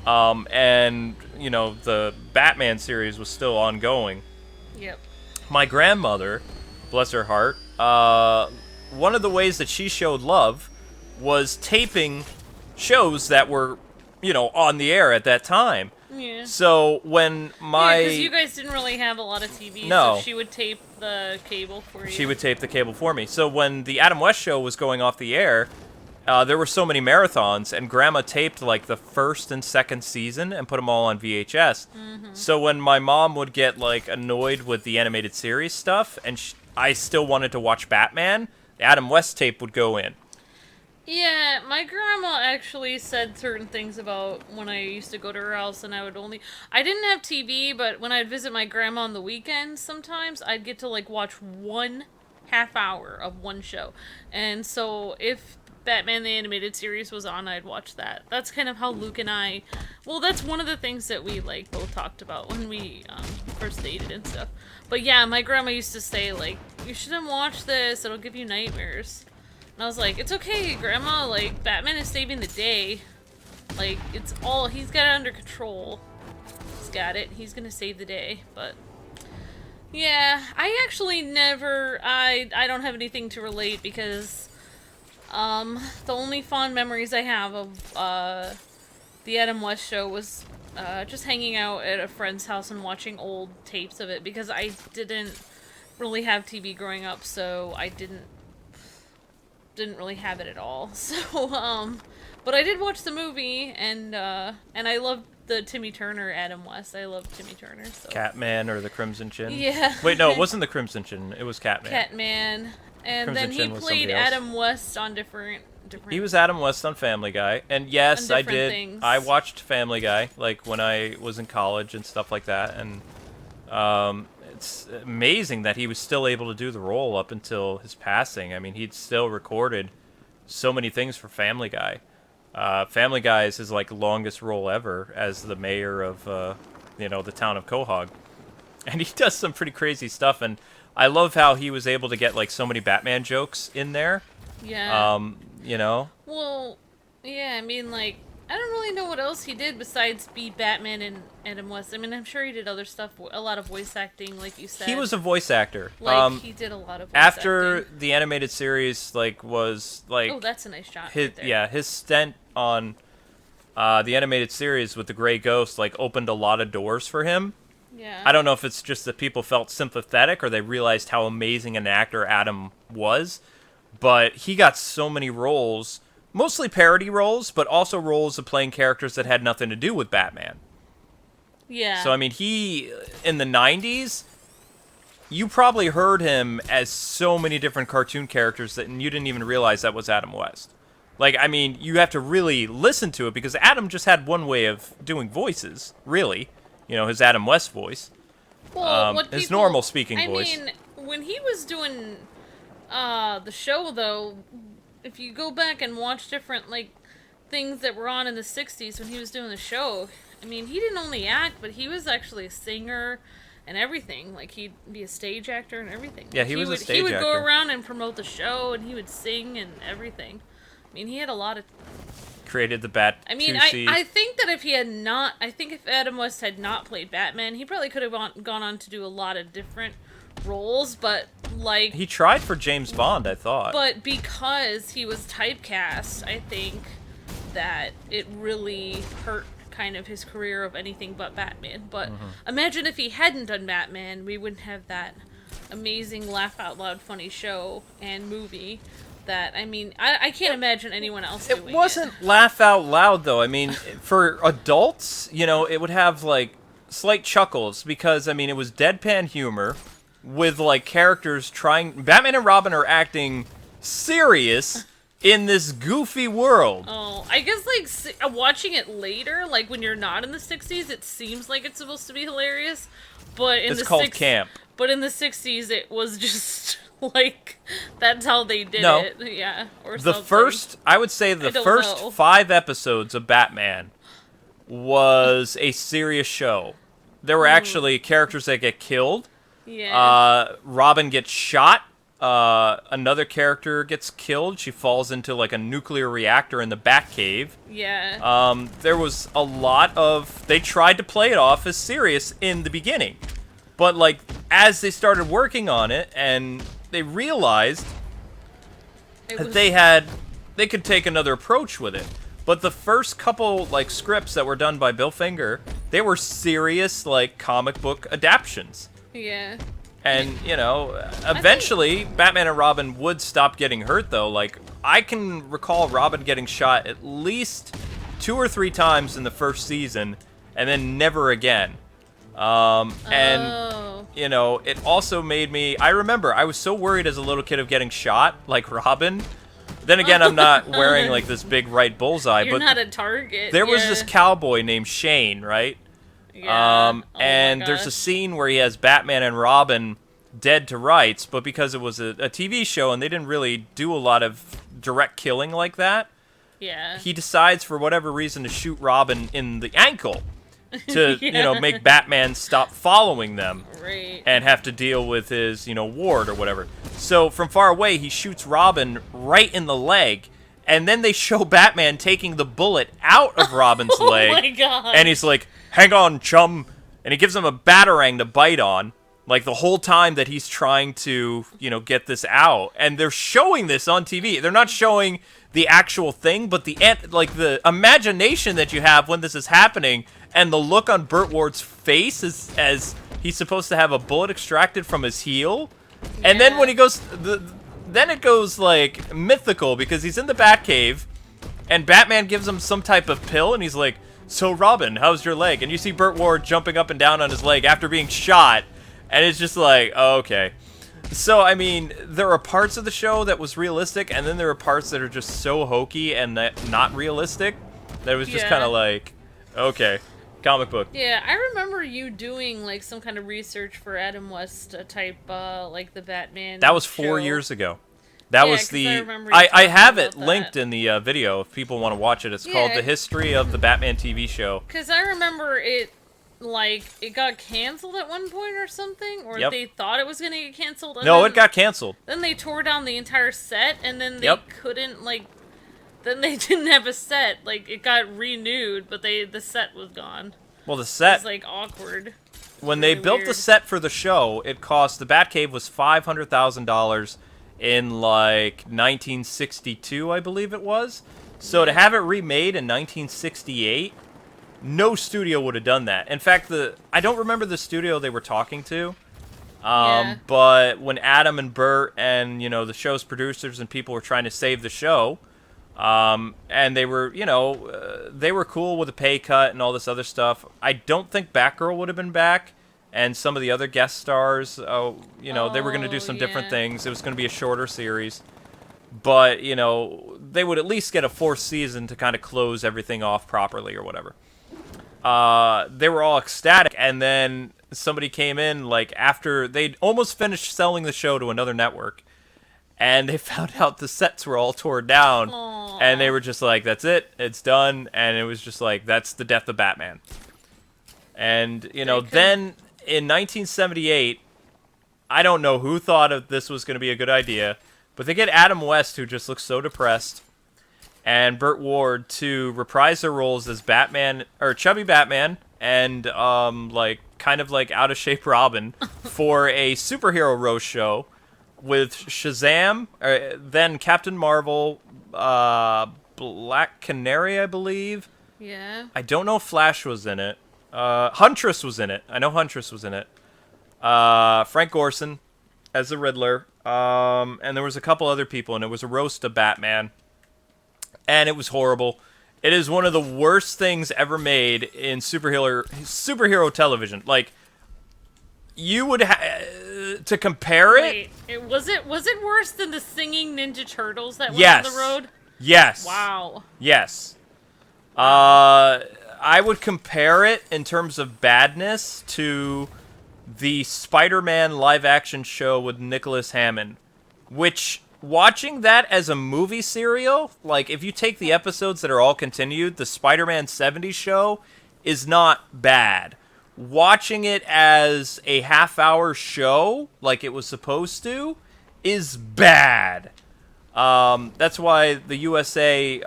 and you know the Batman series was still ongoing. Yep. My grandmother, bless her heart, one of the ways that she showed love was taping shows that were, you know, on the air at that time. Yeah. So when because you guys didn't really have a lot of TV, no. So she would tape the cable for you. She would tape the cable for me. So when the Adam West show was going off the air, there were so many marathons, and Grandma taped like the first and second season and put them all on VHS. Mm-hmm. So when my mom would get like annoyed with the animated series stuff, and I still wanted to watch Batman, the Adam West tape would go in. Yeah, my grandma actually said certain things about when I used to go to her house, and I didn't have TV, but when I'd visit my grandma on the weekends, sometimes I'd get to like watch 1 half hour of one show. And so if Batman the Animated Series was on, I'd watch that. That's kind of how Luke and I, well, that's one of the things that we like both talked about when we first dated and stuff. But yeah, my grandma used to say like, you shouldn't watch this, it'll give you nightmares. And I was like, it's okay, Grandma, like, Batman is saving the day. Like, he's got it under control. He's got it. He's gonna save the day. But, yeah, I actually I don't have anything to relate because, the only fond memories I have of, the Adam West show was, just hanging out at a friend's house and watching old tapes of it because I didn't really have TV growing up, so I didn't didn't really have it at all. So, but I did watch the movie, and I loved the Timmy Turner Adam West. I love Timmy Turner. So. Catman or the Crimson Chin? Yeah. Wait, no, it wasn't the Crimson Chin. It was Catman. Catman. And Crimson then he Chin was played somebody else. Adam West on different. He was Adam West on Family Guy, and yes, On I different did. things. I watched Family Guy like when I was in college and stuff like that, and it's amazing that he was still able to do the role up until his passing. I mean, he'd still recorded so many things for Family Guy. Family Guy is his like longest role ever as the mayor of the town of Quahog, and he does some pretty crazy stuff. And I love how he was able to get like so many Batman jokes in there. Yeah. Well, yeah, I mean, like, I don't really know what else he did besides be Batman and Adam West. I mean, I'm sure he did other stuff, a lot of voice acting, like you said. he was a voice actor. Like, he did a lot of voice After acting. the animated series, was Oh, that's a nice shot his right there. his stint on the animated series with the Gray Ghost opened a lot of doors for him. Yeah. I don't know if it's just that people felt sympathetic or they realized how amazing an actor Adam was, but he got so many roles, mostly parody roles, but also roles of playing characters that had nothing to do with Batman. Yeah. So, I mean, he, in the 90s, you probably heard him as so many different cartoon characters that you didn't even realize that was Adam West. Like, I mean, you have to really listen to it because Adam just had one way of doing voices, really. His Adam West voice. Well, his normal speaking voice. I mean, when he was doing the show, though, if you go back and watch different, like, things that were on in the 60s when he was doing the show, I mean, he didn't only act, but he was actually a singer and everything. Like, he'd be a stage actor and everything. Yeah, he was a stage He would go actor. around and promote the show, and he would sing and everything. I mean, he had a lot of... Created the Bat I mean, 2C. I think that if Adam West had not played Batman, he probably could have gone on to do a lot of different roles, but, like... He tried for James Bond, I thought. But because he was typecast, I think that it really hurt kind of his career of anything but Batman. But imagine if he hadn't done Batman, we wouldn't have that amazing laugh-out-loud funny show and movie that, I mean, I can't imagine anyone else doing it. It wasn't laugh out loud, though. I mean, for adults, it would have, like, slight chuckles because, I mean, it was deadpan humor with, like, characters trying... Batman and Robin are acting serious in this goofy world. Oh, I guess, like, watching it later, like, when you're not in the 60s, it seems like it's supposed to be hilarious, but in It's the called camp. But in the 60s, it was just, like, that's how they did No. it. Yeah, or The something. I would say the I don't first know. 5 episodes of Batman was a serious show. There were actually characters that get killed. Yeah. Robin gets shot. Another character gets killed. She falls into like a nuclear reactor in the Batcave. Yeah. There was a lot of... They tried to play it off as serious in the beginning. But like as they started working on it and they realized It that was- they could take another approach with it. But the first couple like scripts that were done by Bill Finger, they were serious like comic book adaptions. Yeah. And, eventually Batman and Robin would stop getting hurt though. Like I can recall Robin getting shot at least 2 or 3 times in the first season and then never again. And it also made me... I remember I was so worried as a little kid of getting shot, like Robin. Then again, I'm not wearing, like, this big right bullseye, You're but not a target. there was yeah. this cowboy named Shane, right? Yeah. Oh And my there's a gosh. scene where he has Batman and Robin dead to rights, but because it was a TV show and they didn't really do a lot of direct killing like that, Yeah. he decides for whatever reason to shoot Robin in the ankle to, Yeah. make Batman stop following them Right. and have to deal with his, ward or whatever. So from far away, he shoots Robin right in the leg, and then they show Batman taking the bullet out of Robin's leg. Oh my god. And he's like, "Hang on, chum," and he gives him a batarang to bite on. Like the whole time that he's trying to, get this out, and they're showing this on TV. They're not showing the actual thing, but the imagination that you have when this is happening, and the look on Burt Ward's face as he's supposed to have a bullet extracted from his heel, and then Yeah. when he goes, then it goes, like, mythical, because he's in the Batcave, and Batman gives him some type of pill, and he's like, so Robin, how's your leg? And you see Burt Ward jumping up and down on his leg after being shot, and it's just like, oh, okay. So, I mean, there are parts of the show that was realistic, and then there are parts that are just so hokey and not realistic that it was just kind of like, okay, comic book. Yeah, I remember you doing, like, some kind of research for Adam West type, like, the Batman That was 4 show. years ago. That was 'cause the... I remember you I have talking it about linked that. in the video if people want to watch it. It's called The History of the Batman TV Show. Because I remember it, like, it got canceled at one point or something, or Yep. they thought it was going to get canceled. And No, then, it got canceled. Then they tore down the entire set, and then they Yep. couldn't, like, then they didn't have a set. Like, it got renewed, but the set was gone. Well, the It set... was, like, awkward. When they really built the weird. set for the show, it cost... The Batcave was $500,000 in, like, 1962, I believe it was. So to have it remade in 1968, no studio would have done that. In fact, I don't remember the studio they were talking to. Yeah. But when Adam and Bert and, you know, the show's producers and people were trying to save the show, and they were, you know, they were cool with a pay cut and all this other stuff. I don't think Batgirl would have been back, and some of the other guest stars, you know, they were going to do some different things. It was going to be a shorter series. But, you know, they would at least get a fourth season to kind of close everything off properly or whatever. They were all ecstatic, and then somebody came in, like, after they'd almost finished selling the show to another network, and they found out the sets were all torn down, and they were just like, that's it, it's done, and it was just like, that's the death of Batman. And, you know, then in 1978, I don't know who thought of this was going to be a good idea, but they get Adam West, who just looks so depressed, and Burt Ward to reprise their roles as Batman, or Chubby Batman, and, like, kind of like out-of-shape Robin for a superhero roast show with Shazam, then Captain Marvel, Black Canary, I believe. Yeah. I don't know if Flash was in it. Huntress was in it. I know Huntress was in it. Frank Gorson as the Riddler. And there was a couple other people, and it was a roast of Batman. And it was horrible. It is one of the worst things ever made in superhero television. Like, you would to compare it. Wait, was it worse than the singing Ninja Turtles that went Yes. on the road? Yes. Wow. Yes. I would compare it in terms of badness to the Spider-Man live-action show with Nicholas Hammond, which, watching that as a movie serial, like, if you take the episodes that are all continued, the Spider-Man 70s show is not bad. Watching it as a half-hour show, like it was supposed to, is bad. That's why the USA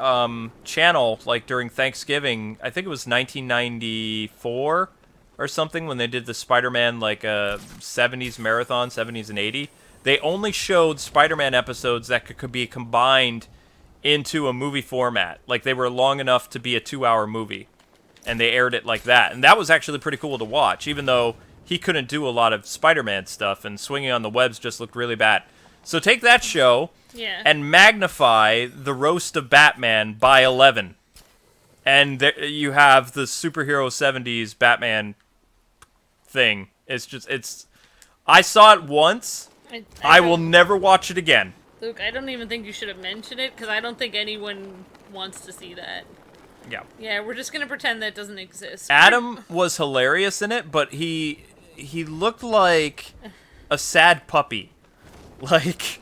channel, like, during Thanksgiving, I think it was 1994 or something, when they did the Spider-Man, like, 70s marathon, 70s and 80s, they only showed Spider-Man episodes that could be combined into a movie format. Like, they were long enough to be a 2-hour movie, and they aired it like that. And that was actually pretty cool to watch, even though he couldn't do a lot of Spider-Man stuff, and Swinging on the Webs just looked really bad. So take that show and magnify the roast of Batman by 11. And you have the superhero 70s Batman thing. It's just, I saw it once. I will never watch it again. Luke, I don't even think you should have mentioned it, because I don't think anyone wants to see that. Yeah. Yeah, we're just going to pretend that doesn't exist. Adam was hilarious in it, but he looked like a sad puppy. Like,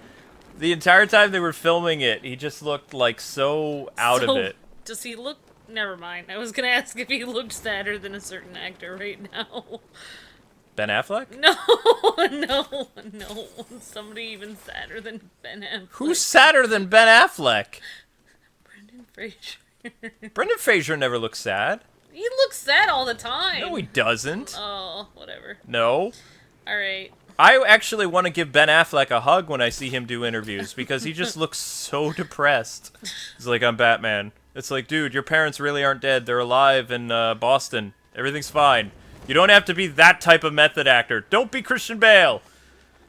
the entire time they were filming it, he just looked like so out of it. Does he look... Never mind. I was going to ask if he looked sadder than a certain actor right now. Ben Affleck? No. Somebody even sadder than Ben Affleck. Who's sadder than Ben Affleck? Brendan Fraser. Brendan Fraser never looks sad. He looks sad all the time. No, he doesn't. Oh, whatever. No. Alright. I actually want to give Ben Affleck a hug when I see him do interviews, because he just looks so depressed. He's like, I'm Batman. It's like, dude, your parents really aren't dead. They're alive in Boston. Everything's fine. You don't have to be that type of method actor. Don't be Christian Bale.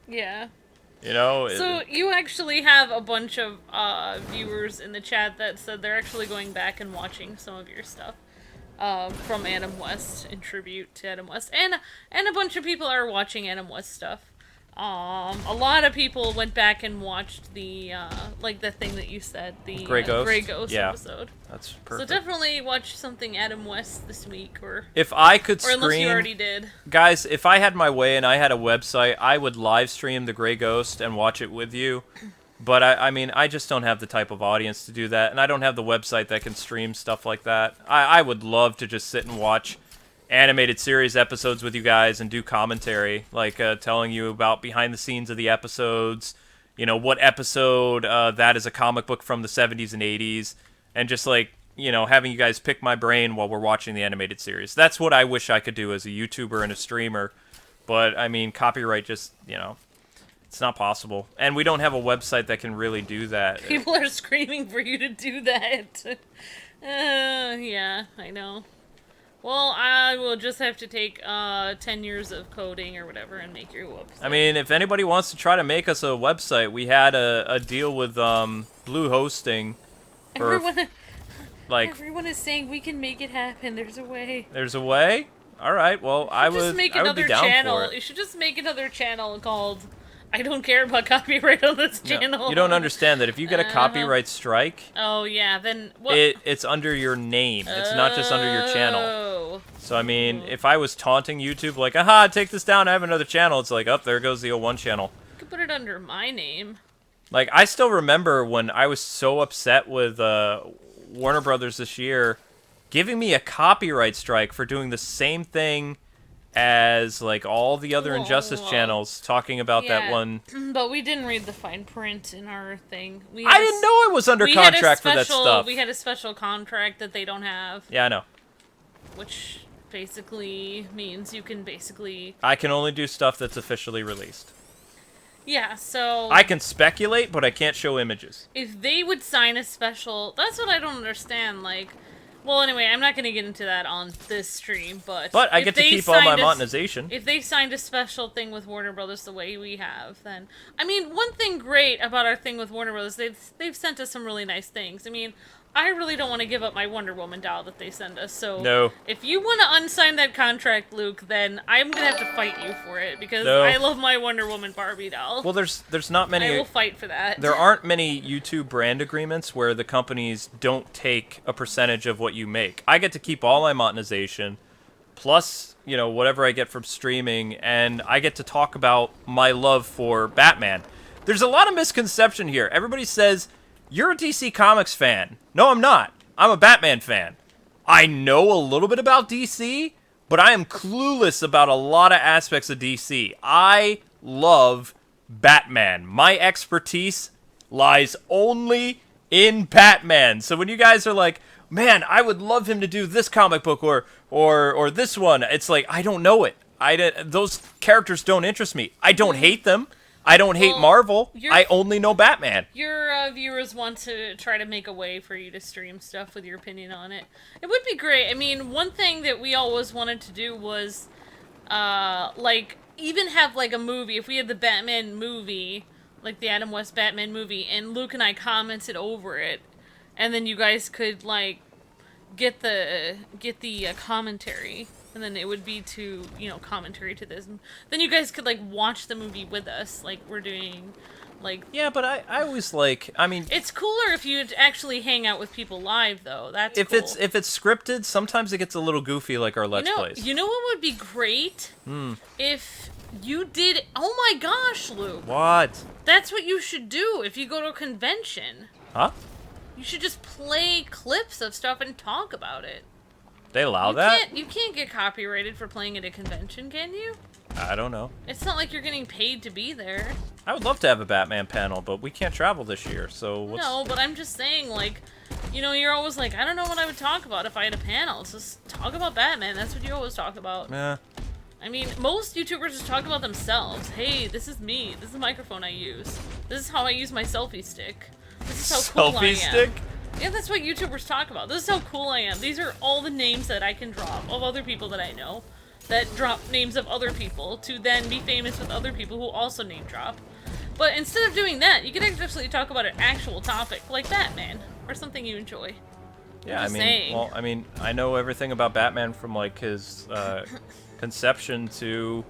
Yeah. You know? So you actually have a bunch of viewers in the chat that said they're actually going back and watching some of your stuff from Adam West in tribute to Adam West, and a bunch of people are watching Adam West stuff. A lot of people went back and watched the like the thing that you said, the Grey Ghost episode. That's perfect. So definitely watch something Adam West this week, or if I could or unless you stream, already did. guys, if I had my way and I had a website, I would live stream the Grey Ghost and watch it with you. But I mean, I just don't have the type of audience to do that, and I don't have the website that can stream stuff like that. I would love to just sit and watch animated series episodes with you guys and do commentary, like telling you about behind the scenes of the episodes, you know, what episode that is a comic book from the 70s and 80s, and just like, you know, having you guys pick my brain while we're watching the animated series. That's what I wish I could do as a YouTuber and a streamer, but I mean, copyright just, you know, it's not possible. And we don't have a website that can really do that. People are screaming for you to do that. Yeah, I know. Well, I will just have to take 10 years of coding or whatever and make your website. I mean, if anybody wants to try to make us a website, we had a deal with Blue Hosting. For, everyone is saying we can make it happen. There's a way. There's a way? All right. Well, I would be down for it. You should just make another channel called I don't care about copyright on this channel. No, you don't understand that if you get a copyright strike, oh yeah, then what? It's under your name. It's not just under your channel. So I mean, if I was taunting YouTube like, aha, take this down, I have another channel, it's like, oh, there goes the 01 channel. You could put it under my name. Like, I still remember when I was so upset with Warner Brothers this year giving me a copyright strike for doing the same thing as like all the other Injustice channels talking about that one. But we didn't read the fine print in our thing. I didn't know I was under contract for that stuff. We had a special contract that they don't have. Yeah, I know. Which basically means you can basically... I can only do stuff that's officially released. Yeah, so... I can speculate, but I can't show images. If they would sign a special... That's what I don't understand, like... Well, anyway, I'm not going to get into that on this stream, but... But I get to keep all my monetization. If they signed a special thing with Warner Brothers the way we have, then... I mean, one thing great about our thing with Warner Brothers, they've sent us some really nice things. I mean, I really don't want to give up my Wonder Woman doll that they send us, so... No. If you want to unsign that contract, Luke, then I'm going to have to fight you for it, because I love my Wonder Woman Barbie doll. Well, there's not many... I will fight for that. There aren't many YouTube brand agreements where the companies don't take a percentage of what you make. I get to keep all my monetization, plus, you know, whatever I get from streaming, and I get to talk about my love for Batman. There's a lot of misconception here. Everybody says, you're a DC Comics fan. No, I'm not. I'm a Batman fan. I know a little bit about DC, but I am clueless about a lot of aspects of DC. I love Batman. My expertise lies only in Batman. So when you guys are like, man, I would love him to do this comic book or this one, it's like, I don't know it. Those characters don't interest me. I don't hate them. I don't hate Marvel. I only know Batman. Your viewers want to try to make a way for you to stream stuff with your opinion on it. It would be great. I mean, one thing that we always wanted to do was, like, even have, like, a movie. If we had the Batman movie, like the Adam West Batman movie, and Luke and I commented over it, and then you guys could, like, get the commentary. And then it would be to, you know, commentary to this. And then you guys could, like, watch the movie with us, like we're doing, like... Yeah, but I always, like, I mean... It's cooler if you actually hang out with people live, though. That's cool. If it's scripted, sometimes it gets a little goofy, like our Let's Plays. You know what would be great? If you did... Oh my gosh, Luke! What? That's what you should do if you go to a convention. Huh? You should just play clips of stuff and talk about it. They allow that? You can't get copyrighted for playing at a convention, can you? I don't know. It's not like you're getting paid to be there. I would love to have a Batman panel, but we can't travel this year, so what's... No, but I'm just saying, like, you know, you're always like, I don't know what I would talk about if I had a panel. Just talk about Batman. That's what you always talk about. Yeah. I mean, most YouTubers just talk about themselves. Hey, this is me. This is the microphone I use. This is how I use my selfie stick. This is how cool I am. Selfie stick? Yeah, that's what YouTubers talk about. This is how cool I am. These are all the names that I can drop of other people that I know that drop names of other people to then be famous with other people who also name drop. But instead of doing that, you could actually talk about an actual topic, like Batman, or something you enjoy. Yeah, Just saying. well, I mean, I know everything about Batman from like his conception to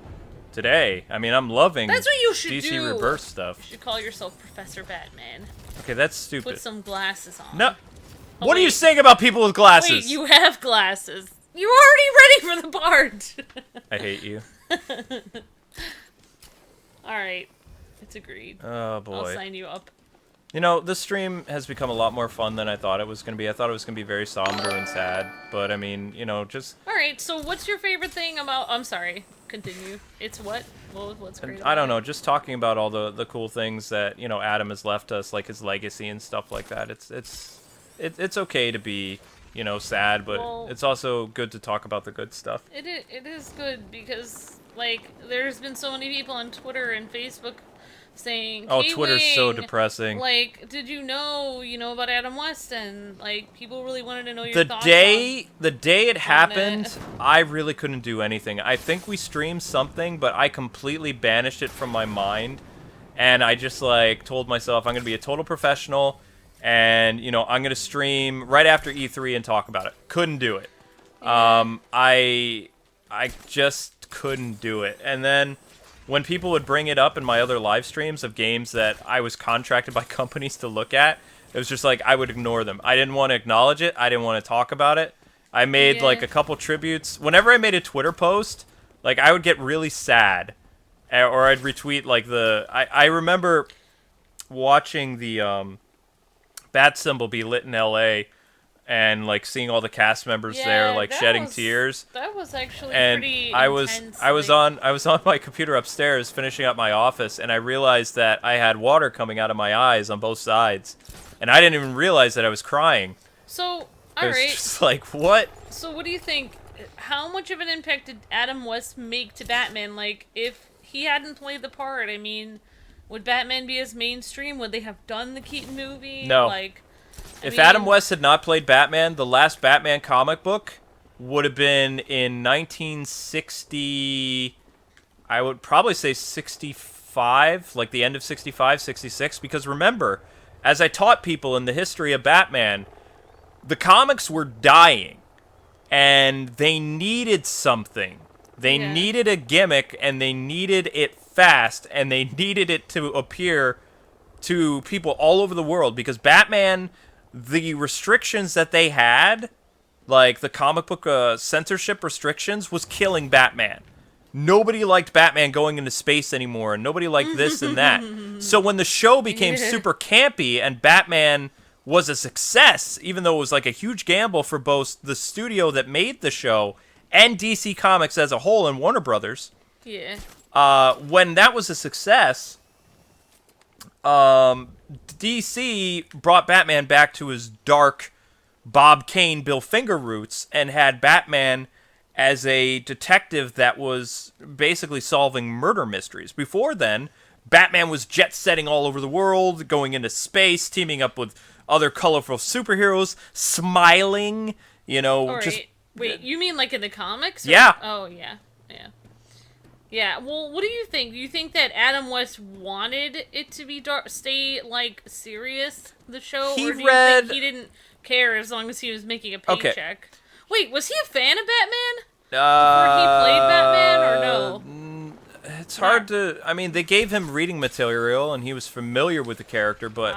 today. I mean, I'm loving That's what you should DC do. Reverse stuff. You should call yourself Professor Batman. Okay, that's stupid. Put some glasses on. No. Oh, What are you wait. saying about people with glasses? Wait, you have glasses. You're already ready for the part. I hate you. Alright. It's agreed. Oh boy. I'll sign you up. You know, this stream has become a lot more fun than I thought it was going to be. I thought it was going to be very somber and sad, but I mean, you know, just... Alright, so what's your favorite thing about... I'm sorry, continue. It's what? What's great about I don't know, it? just talking about all the cool things that, you know, Adam has left us, like his legacy and stuff like that. It's okay to be, you know, sad, but Well, it's also good to talk about the good stuff. It is good because, like, there's been so many people on Twitter and Facebook saying, Oh, "Hey, Twitter's so Wing, depressing. Like, did you know about Adam West?" And, like, people really wanted to know your The thoughts day it on happened, it. I really couldn't do anything. I think we streamed something, but I completely banished it from my mind, and I just like told myself I'm gonna be a total professional, and you know I'm gonna stream right after E3 and talk about it. Couldn't do it. I just couldn't do it, and then. When people would bring it up in my other live streams of games that I was contracted by companies to look at, it was just like I would ignore them. I didn't want to acknowledge it. I didn't want to talk about it. I made like a couple tributes. Whenever I made a Twitter post, like I would get really sad, or I'd retweet like the. I remember watching the bat symbol be lit in L.A. and like seeing all the cast members there like shedding tears. That was actually And pretty I was intense, I was on my computer upstairs finishing up my office, and I realized that I had water coming out of my eyes on both sides, and I didn't even realize that I was crying. So, It was alright. just like, what? So what do you think? How much of an impact did Adam West make to Batman? Like, if he hadn't played the part, I mean, would Batman be as mainstream? Would they have done the Keaton movie? No. Like, If Adam West had not played Batman, the last Batman comic book would have been in 1960, I would probably say 65, like the end of 65, 66, because remember, as I taught people in the history of Batman, the comics were dying, and they needed something. They needed a gimmick, and they needed it fast, and they needed it to appear to people all over the world, because Batman... The restrictions that they had, like the comic book censorship restrictions, was killing Batman. Nobody liked Batman going into space anymore, and nobody liked this and that. So when the show became super campy and Batman was a success, even though it was like a huge gamble for both the studio that made the show and DC Comics as a whole and Warner Brothers. yeah. When that was a success, DC brought Batman back to his dark Bob Kane, Bill Finger roots, and had Batman as a detective that was basically solving murder mysteries. Before then, Batman was jet-setting all over the world, going into space, teaming up with other colorful superheroes, smiling, you know, All right. just... Wait, you mean like in the comics? Or... Yeah. Oh, yeah. Yeah. Yeah, well, what do you think? Do you think that Adam West wanted it to be stay, like, serious, the show? He or do you read- think he didn't care as long as he was making a paycheck? Wait, was he a fan of Batman? Before he played Batman, or no? It's hard to... I mean, they gave him reading material, and he was familiar with the character, but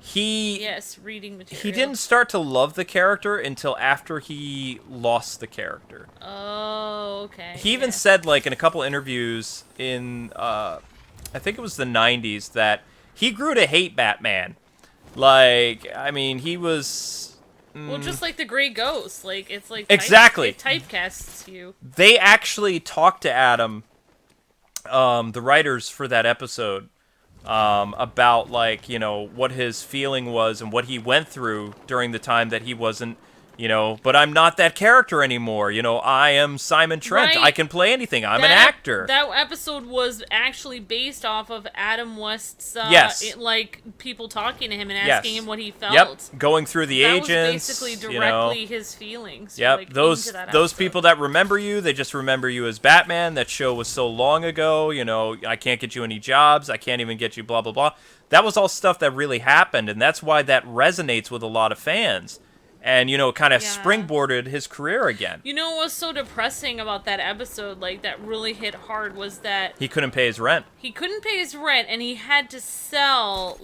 he... Yes, reading material. He didn't start to love the character until after he lost the character. Oh, okay. He even said, like, in a couple interviews in, I think it was the 90s, that he grew to hate Batman. Like, I mean, he was... Well, just like the Grey Ghost. Like, it's like... Exactly. It typecasts you. They actually talked to Adam, the writers for that episode, about, like, you know, what his feeling was and what he went through during the time that he wasn't But I'm not that character anymore. I am Simon Trent. Right. I can play anything. I'm an actor. That episode was actually based off of Adam West's, Yes. people talking to him and asking him what he felt. Yep. Going through the That agents. was basically directly his feelings. Yep. Into Those that those episode. people that remember you, they just remember you as Batman. That show was so long ago. I can't get you any jobs. I can't even get you blah blah blah. That was all stuff that really happened, and that's why that resonates with a lot of fans. And, kind of springboarded his career again. What was so depressing about that episode, that really hit hard, was that He couldn't pay his rent. he couldn't pay his rent, and he had to sell,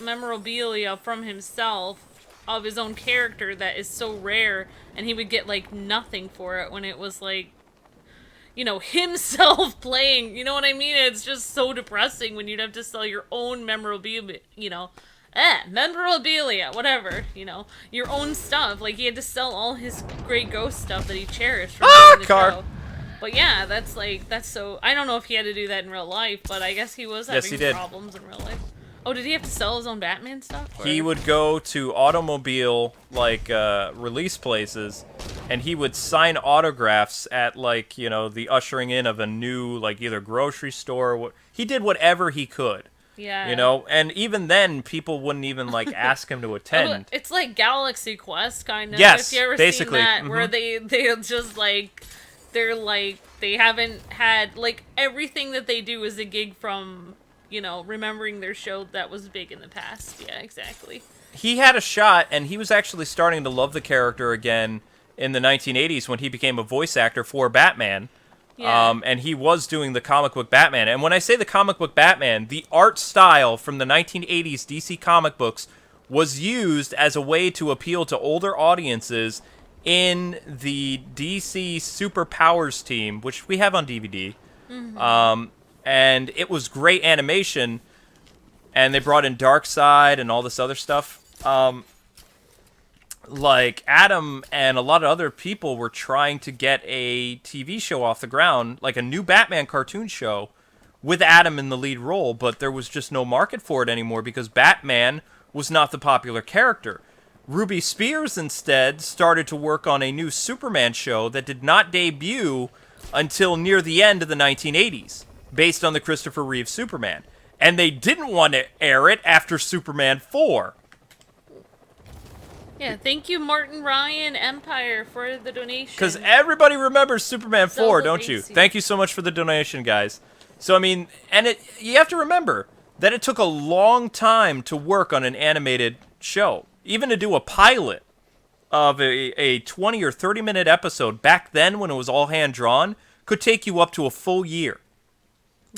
memorabilia from himself of his own character that is so rare, and he would get, nothing for it when it was, himself playing. You know what I mean? It's just so depressing when you'd have to sell your own memorabilia, memorabilia, whatever, your own stuff. He had to sell all his Grey Ghost stuff that he cherished from the show. But yeah, that's so, I don't know if he had to do that in real life, but I guess he was having problems in real life. Oh, did he have to sell his own Batman stuff? Or? He would go to automobile, release places, and he would sign autographs at, the ushering in of a new, either grocery store. He did whatever he could. Yeah. And even then, people wouldn't even, ask him to attend. It's like Galaxy Quest, kind of. Yes, if you ever basically. seen that, where they just, they haven't had, everything that they do is a gig from, remembering their show that was big in the past. Yeah, exactly. He had a shot, and he was actually starting to love the character again in the 1980s when he became a voice actor for Batman. Yeah. And he was doing the comic book Batman. And when I say the comic book Batman, the art style from the 1980s DC comic books was used as a way to appeal to older audiences in the DC Superpowers team, which we have on DVD. Mm-hmm. And it was great animation. And they brought in Darkseid and all this other stuff. Adam and a lot of other people were trying to get a TV show off the ground, like a new Batman cartoon show with Adam in the lead role, but there was just no market for it anymore because Batman was not the popular character. Ruby Spears instead started to work on a new Superman show that did not debut until near the end of the 1980s, based on the Christopher Reeve Superman. And they didn't want to air it after Superman 4. Yeah, thank you, Martin Ryan Empire, for the donation. Because everybody remembers Superman 4, don't you? Basie. Thank you so much for the donation, guys. So, I mean, you have to remember that it took a long time to work on an animated show. Even to do a pilot of a 20 or 30-minute episode back then when it was all hand-drawn could take you up to a full year.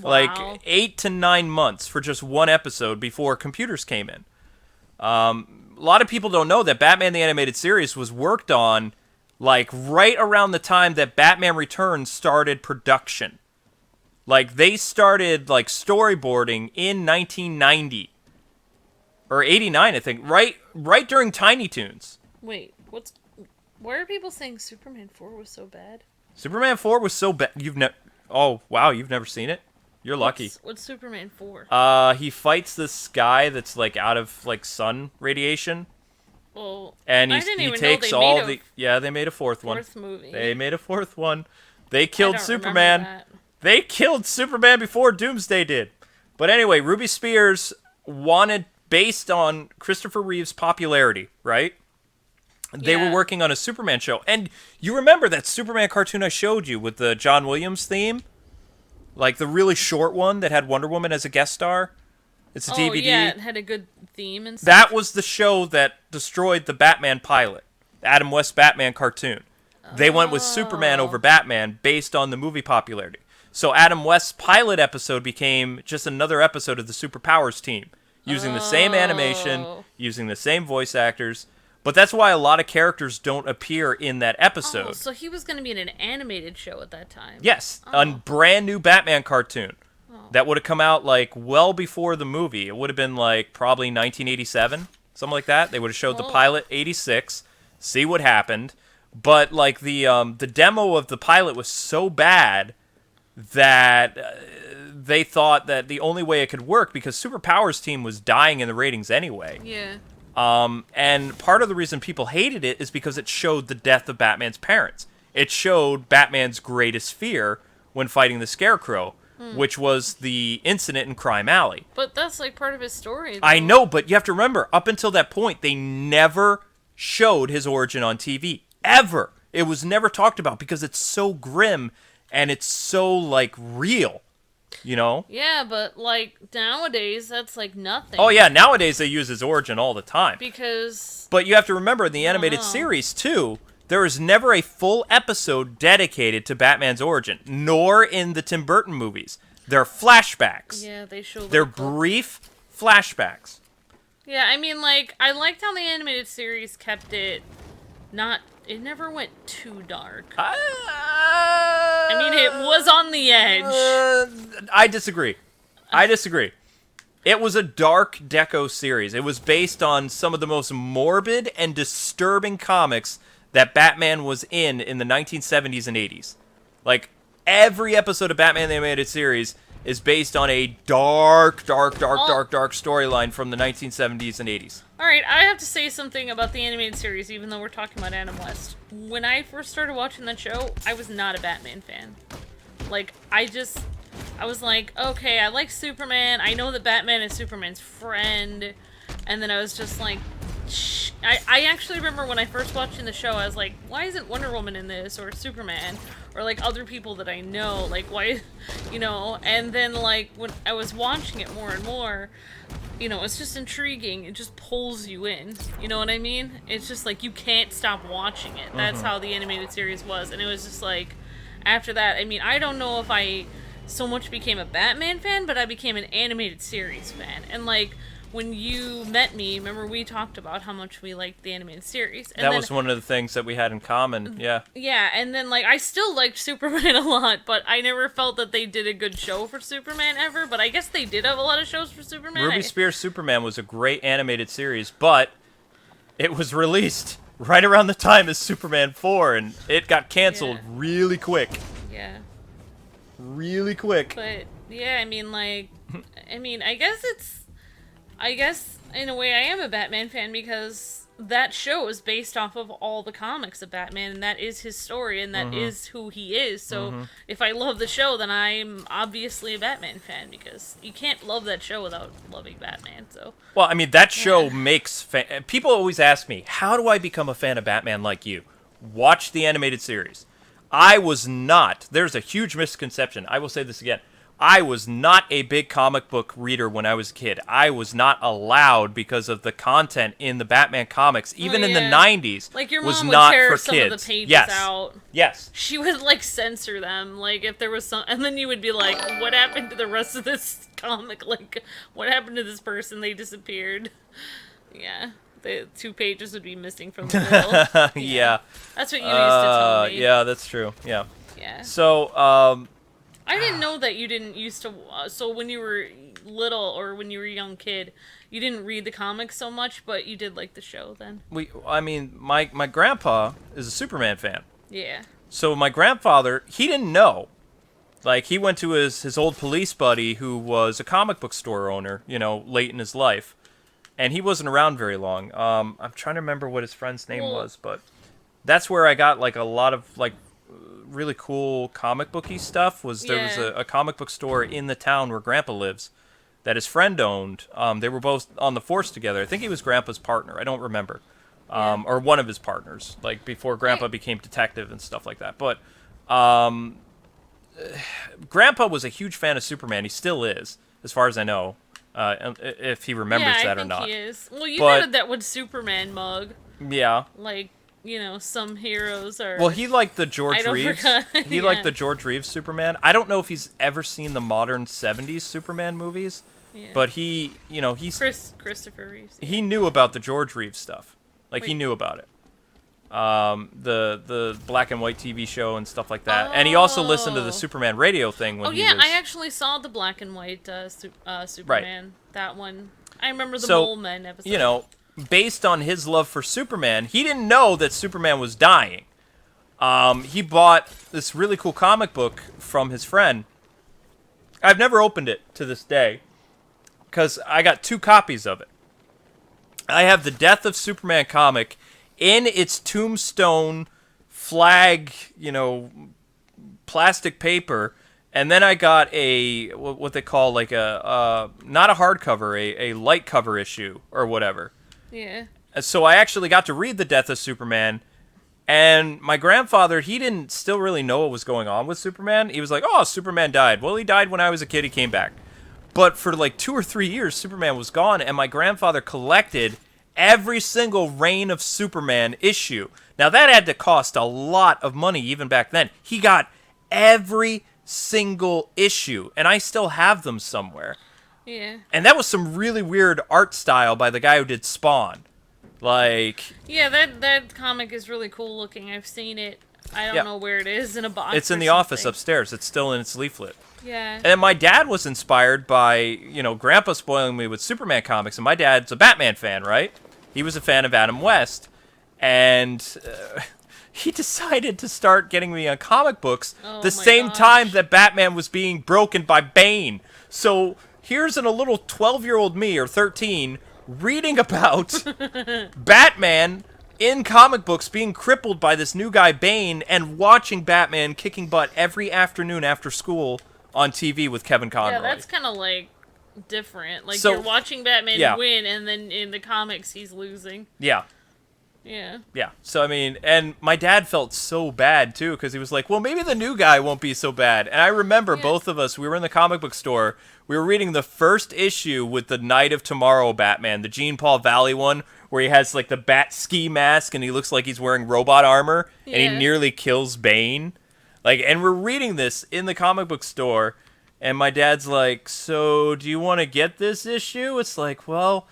Wow. 8 to 9 months for just one episode before computers came in. A lot of people don't know that Batman the Animated Series was worked on, right around the time that Batman Returns started production. They started, storyboarding in 1990. Or 89, I think. Right during Tiny Toons. Wait, why are people saying Superman 4 was so bad? Superman 4 was so bad. Oh, wow, you've never seen it? You're lucky. What's Superman 4? He fights this guy that's out of sun radiation. Well, And I didn't he even takes know all they made the they made a fourth one. fourth movie. They made a fourth one. They I killed don't Superman. remember that. They killed Superman before Doomsday did. But anyway, Ruby Spears wanted, based on Christopher Reeve's popularity, right? They were working on a Superman show. And you remember that Superman cartoon I showed you with the John Williams theme? The really short one that had Wonder Woman as a guest star? It's a DVD. Yeah, it had a good theme and stuff. That was the show that destroyed the Batman pilot. Adam West Batman cartoon. They went with Superman over Batman based on the movie popularity. So Adam West's pilot episode became just another episode of the Superpowers team, using the same animation, using the same voice actors. But that's why a lot of characters don't appear in that episode. Oh, so he was going to be in an animated show at that time. Yes, a brand new Batman cartoon that would have come out well before the movie. It would have been probably 1987, something like that. They would have showed the pilot 86, see what happened. But the demo of the pilot was so bad that they thought that the only way it could work, because Superpowers team was dying in the ratings anyway. Yeah. And part of the reason people hated it is because it showed the death of Batman's parents. It showed Batman's greatest fear when fighting the Scarecrow, which was the incident in Crime Alley. But that's like part of his story, though. I know, but you have to remember, up until that point, they never showed his origin on TV. Ever. It was never talked about because it's so grim and it's so, like, real. You know? Yeah, but, like, nowadays, that's, like, nothing. Oh, yeah, nowadays they use his origin all the time. Because... But you have to remember, in the animated series, too, there is never a full episode dedicated to Batman's origin, nor in the Tim Burton movies. They're flashbacks. Yeah, they show... They're brief flashbacks. Yeah, I mean, like, I liked how the animated series kept it not... It never went too dark. I mean, it was on the edge. I disagree. It was a dark deco series. It was based on some of the most morbid and disturbing comics that Batman was in the 1970s and 80s. Like, every episode of Batman the Animated Series is based on a dark storyline from the 1970s and 80s. Alright, I have to say something about the animated series, even though we're talking about Adam West. When I first started watching that show, I was not a Batman fan. Like, I was like, okay, I like Superman, I know that Batman is Superman's friend, and then I was just like, shh. I actually remember when I first watching the show, I was like, why isn't Wonder Woman in this, or Superman, or like other people that I know, like why, you know, and then like when I was watching it more and more, you know, it's just intriguing, it just pulls you in, you know what I mean? It's just like, you can't stop watching it. That's how the animated series was, and it was just like, after that, I mean, I don't know if I so much became a Batman fan, but I became an animated series fan, and like, when you met me, remember we talked about how much we liked the animated series. And that then, was one of the things that we had in common, yeah. Yeah, and then, like, I still liked Superman a lot, but I never felt that they did a good show for Superman ever, but I guess they did have a lot of shows for Superman. Ruby Spears' Superman was a great animated series, but it was released right around the time as Superman 4, and it got canceled really quick. Yeah. Really quick. But, yeah, I mean, like, I guess, in a way, I am a Batman fan because that show is based off of all the comics of Batman, and that is his story, and that is who he is. So, if I love the show, then I'm obviously a Batman fan, because you can't love that show without loving Batman, so... Well, I mean, that show makes... People always ask me, how do I become a fan of Batman like you? Watch the animated series. I was not... There's a huge misconception. I will say this again. I was not a big comic book reader when I was a kid. I was not allowed because of the content in the Batman comics, even in the 90s, like your was mom not would tear for some kids. of the pages out. Yes. She would, like, censor them, like, if there was some... And then you would be like, what happened to the rest of this comic? Like, what happened to this person? They disappeared. Yeah. The 2 pages would be missing from the middle. Yeah. That's what you used to tell me. Yeah, that's true. Yeah. Yeah. So, I didn't know that you didn't used to... So when you were little, or when you were a young kid, you didn't read the comics so much, but you did like the show then. I mean, my grandpa is a Superman fan. Yeah. So my grandfather, he didn't know. Like, he went to his old police buddy who was a comic book store owner, you know, late in his life. And he wasn't around very long. I'm trying to remember what his friend's name was, but that's where I got, like, a lot of, like, really cool comic booky stuff. There was a comic book store in the town where Grandpa lives that his friend owned. They were both on the force together. I think he was Grandpa's partner. I don't remember. Or one of his partners, like before Grandpa became detective and stuff like that. But Grandpa was a huge fan of Superman. He still is, as far as I know. If he remembers that or not. Yeah, I think he is. Well, you got that with Superman mug. Yeah. Like, you know, some heroes are... Well, he liked the George Reeves. He liked the Yeah. George Reeves Superman. I don't know if he's ever seen the modern 70s Superman movies, but he, you know, Christopher Reeves. He knew about the George Reeves stuff. Like, he knew about it. The black and white TV show and stuff like that. And he also listened to the Superman radio thing when he was... I actually saw the black and white Superman. Right. That one. I remember the Mole Men episode. You know, based on his love for Superman, he didn't know that Superman was dying. He bought this really cool comic book from his friend. I've never opened it to this day, because I got 2 copies of it. I have the Death of Superman comic in its tombstone flag, plastic paper, and then I got a what they call like a not a hardcover, a light cover issue or whatever. Yeah. So I actually got to read the Death of Superman, and my grandfather, he didn't still really know what was going on with Superman. He was like, "Oh, Superman died." Well, he died when I was a kid. He came back, but for like 2 or 3 years, Superman was gone, and my grandfather collected every single Reign of Superman issue. Now that had to cost a lot of money even back then. He got every single issue, and I still have them somewhere. Yeah. And that was some really weird art style by the guy who did Spawn. Like... Yeah, that comic is really cool looking. I've seen it. I don't know where it is in a box. It's in the something. office upstairs. It's still in its leaflet. Yeah. And my dad was inspired by, Grandpa spoiling me with Superman comics, and my dad's a Batman fan, right? He was a fan of Adam West, and he decided to start getting me on comic books the same time that Batman was being broken by Bane. So here's a little 12-year-old me, or 13, reading about Batman in comic books being crippled by this new guy, Bane, and watching Batman kicking butt every afternoon after school on TV with Kevin Conroy. Yeah, that's kind of like different. Like, So, you're watching Batman yeah. win, and then in the comics he's losing. Yeah. Yeah. Yeah. So, I mean, and my dad felt so bad, too, because he was like, well, maybe the new guy won't be so bad. And I remember both of us, we were in the comic book store, we were reading the first issue with the Night of Tomorrow Batman, the Jean Paul Valley one, where he has, like, the bat ski mask, and he looks like he's wearing robot armor, and he nearly kills Bane. Like, and we're reading this in the comic book store, and my dad's like, so do you want to get this issue? It's like, well,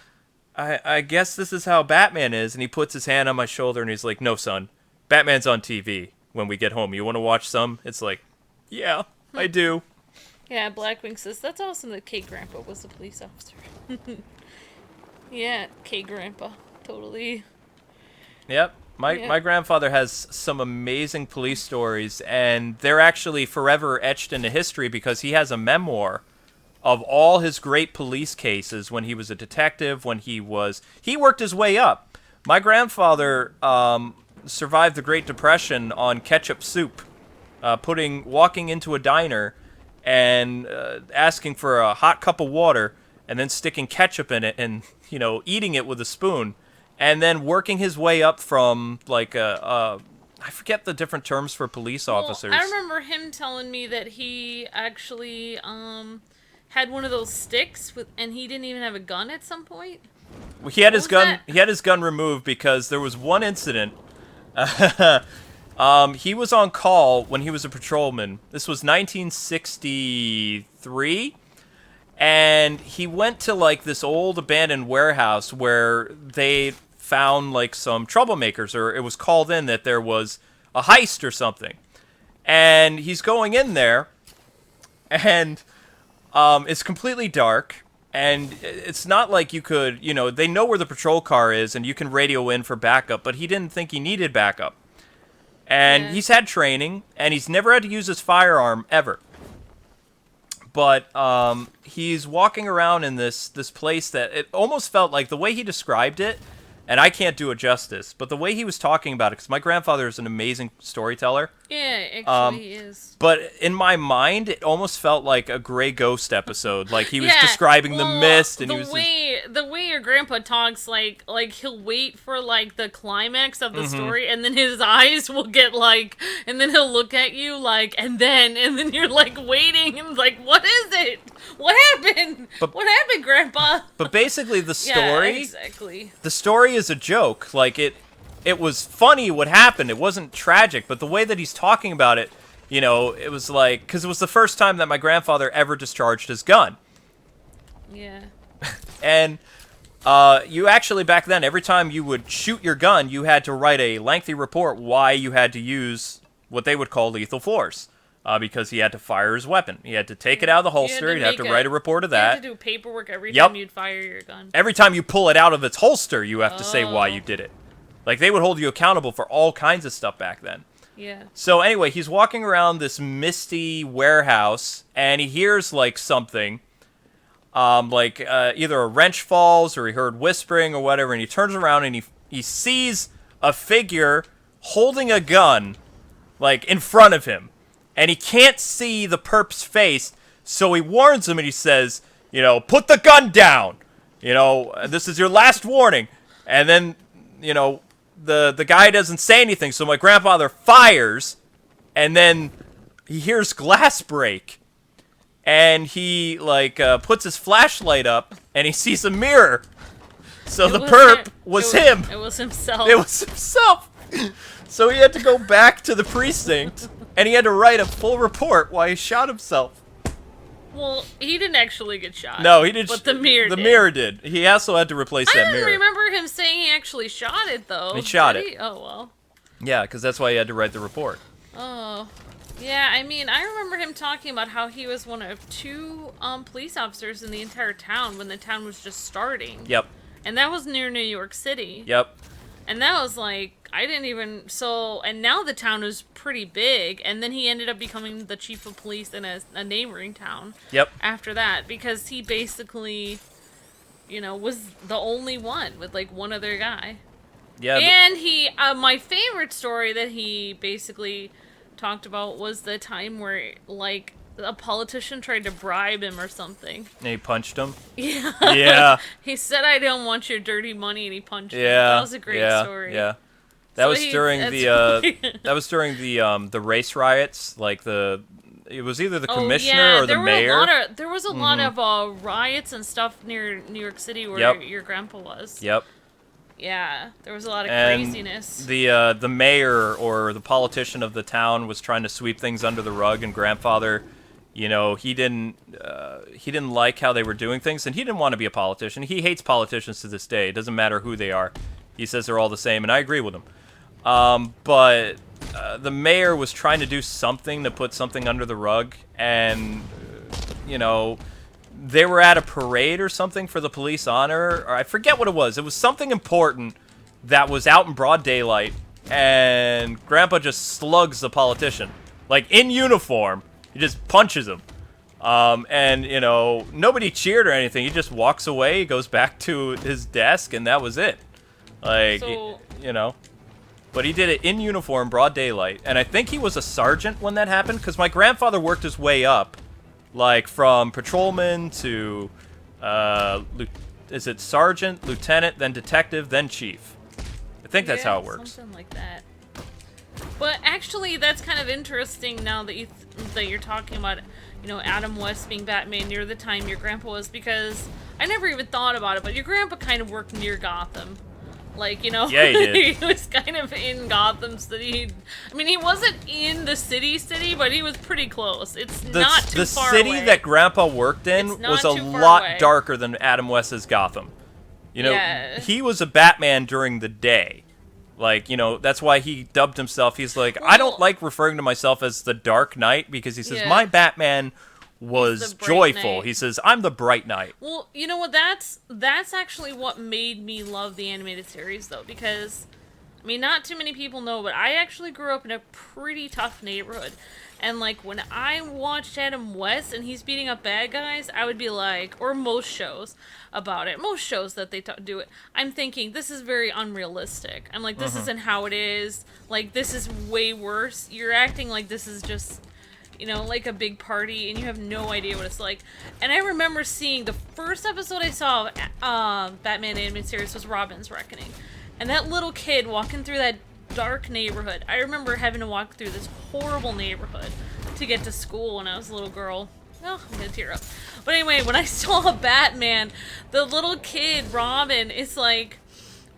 I guess this is how Batman is. And he puts his hand on my shoulder, and he's like, no, son, Batman's on TV when we get home. You want to watch some? It's like, yeah, I do. Yeah, Blackwing says, that's awesome that K-Grandpa was a police officer. Yeah, K-Grandpa. Totally. Yep. My grandfather has some amazing police stories, and they're actually forever etched into history because he has a memoir of all his great police cases when he was a detective, when he worked his way up. My grandfather survived the Great Depression on ketchup soup, walking into a diner and asking for a hot cup of water and then sticking ketchup in it and, eating it with a spoon. And then working his way up from, like, I forget the different terms for police officers. I remember him telling me that he actually had one of those sticks, and he didn't even have a gun at some point. He had his gun. He had his gun removed because there was one incident. He was on call when he was a patrolman. This was 1963. And he went to, like, this old abandoned warehouse where they found, like, some troublemakers, or it was called in that there was a heist or something. And he's going in there, and it's completely dark, and it's not like you could, they know where the patrol car is, and you can radio in for backup, but he didn't think he needed backup. And he's had training, and he's never had to use his firearm, ever. But he's walking around in this place that it almost felt like the way he described it, and I can't do it justice, but the way he was talking about it, because my grandfather is an amazing storyteller. Yeah, actually he is. But in my mind, it almost felt like a Grey Ghost episode. Like he was describing the mist, and the way your grandpa talks, like he'll wait for like the climax of the story, and then his eyes will get like, and then he'll look at you like, and then you're like waiting, and like, what is it? What happened? What happened, Grandpa? But basically, the story, exactly. The story is a joke. Like it was funny what happened. It wasn't tragic, but the way that he's talking about it, it was like, because it was the first time that my grandfather ever discharged his gun. Yeah. And you actually, back then, every time you would shoot your gun, you had to write a lengthy report why you had to use what they would call lethal force. Because he had to fire his weapon. He had to take it out of the holster. He'd have to write a report of that. You had to do paperwork every time you'd fire your gun. Every time you pull it out of its holster, you have to say why you did it. Like, they would hold you accountable for all kinds of stuff back then. Yeah. So anyway, he's walking around this misty warehouse, and he hears, like, something. either a wrench falls or he heard whispering or whatever, and he turns around and he sees a figure holding a gun, like, in front of him. And he can't see the perp's face, so he warns him and he says, put the gun down. This is your last warning. And then, the guy doesn't say anything, so my grandfather fires, and then he hears glass break. And he, puts his flashlight up, and he sees a mirror. So the perp was him. It was himself. It was himself. So he had to go back to the precinct, and he had to write a full report why he shot himself. Well, he didn't actually get shot. No, he didn't. But the mirror did. The mirror did. He also had to replace that mirror. I don't remember him saying he actually shot it, though. He shot Did it. he? Oh, well. Yeah, because that's why he had to write the report. Oh. Yeah, I mean, I remember him talking about how he was one of 2 police officers in the entire town when the town was just starting. Yep. And that was near New York City. Yep. And that was I didn't even, and now the town is pretty big, and then he ended up becoming the chief of police in a neighboring town. Yep. After that, because he basically, was the only one with, one other guy. Yeah. And he, my favorite story that he basically talked about was the time where, a politician tried to bribe him or something. And he punched him. Yeah. Yeah. He said, "I don't want your dirty money," and he punched him. Yeah. That was a great story. Yeah. That was during the race riots, it was either the commissioner or the mayor. There was a lot of riots and stuff near New York City where your grandpa was. Yep. Yeah, there was a lot of and craziness. The mayor or the politician of the town was trying to sweep things under the rug, and grandfather, he didn't like how they were doing things, and he didn't want to be a politician. He hates politicians to this day. It doesn't matter who they are. He says they're all the same, and I agree with him. But the mayor was trying to do something to put something under the rug, and they were at a parade or something for the police honor, or I forget what it was. It was something important that was out in broad daylight, and Grandpa just slugs the politician. In uniform, he just punches him. And, nobody cheered or anything. He just walks away, goes back to his desk, and that was it. But he did it in uniform, broad daylight. And I think he was a sergeant when that happened, because my grandfather worked his way up. From patrolman to, is it sergeant, lieutenant, then detective, then chief? I think that's how it works. Something like that. But actually, that's kind of interesting now that you're talking about, Adam West being Batman near the time your grandpa was, because I never even thought about it, but your grandpa kind of worked near Gotham. Yeah, he did. He was kind of in Gotham City. I mean, he wasn't in the city, but he was pretty close. It's not too far away. The city that Grandpa worked in was a lot darker than Adam West's Gotham. He was a Batman during the day. That's why he dubbed himself. He's I don't like referring to myself as the Dark Knight, because he says, my Batman was joyful. Knight. He says, I'm the Bright Knight. Well, you know what? That's actually what made me love the animated series, though, because, not too many people know, but I actually grew up in a pretty tough neighborhood. And, when I watched Adam West and he's beating up bad guys, I would be or most shows about it, most shows that they do it, I'm thinking, this is very unrealistic. I'm this isn't how it is. This is way worse. You're acting like this is just, a big party, and you have no idea what it's like. And I remember seeing the first episode I saw of Batman animated series was Robin's Reckoning. And that little kid walking through that dark neighborhood. I remember having to walk through this horrible neighborhood to get to school when I was a little girl. Oh, I'm gonna tear up. But anyway, when I saw Batman, the little kid, Robin, is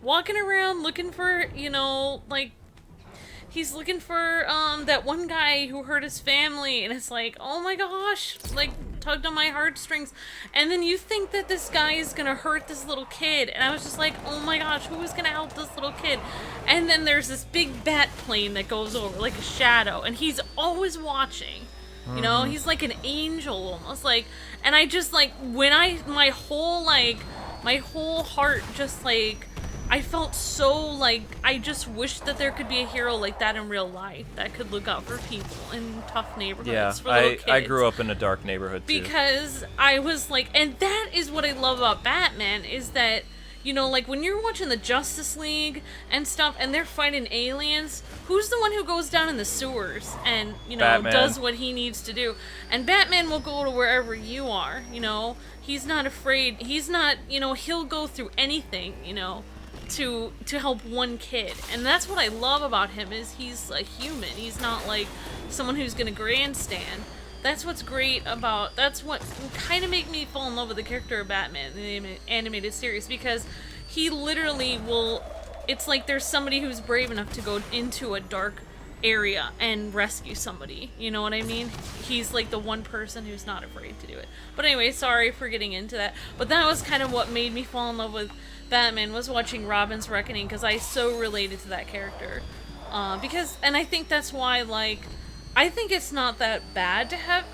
walking around looking for, he's looking for that one guy who hurt his family, and it's oh my gosh, tugged on my heartstrings. And then you think that this guy is gonna hurt this little kid, and I was just oh my gosh, who is gonna help this little kid? And then there's this big bat plane that goes over like a shadow, and he's always watching. He's like an angel almost, and I just when my whole heart just I felt so like I just wish that there could be a hero like that in real life that could look out for people in tough neighborhoods Yeah, for little kids. I grew up in a dark neighborhood too. Because I was like, and that is what I love about Batman, is that, you know, like when you're watching the Justice League and stuff and they're fighting aliens, who's the one who goes down in the sewers and, you know, Batman. does what he needs to do? And Batman will go to wherever you are, you know? He's not afraid. He's not, you know, he'll go through anything, you know, to help one kid. And that's what I love about him, is he's a human. He's not like someone who's gonna grandstand. That's what's great about, that's what kind of made me fall in love with the character of Batman in the animated series, because he literally will, it's like there's somebody who's brave enough to go into a dark area and rescue somebody, you know what I mean? He's like the one person who's not afraid to do it. But anyway, sorry for getting into that, but that was kind of what made me fall in love with Batman, was watching Robin's Reckoning, because I so related to that character. And I think that's why, like, I think it's not that bad to have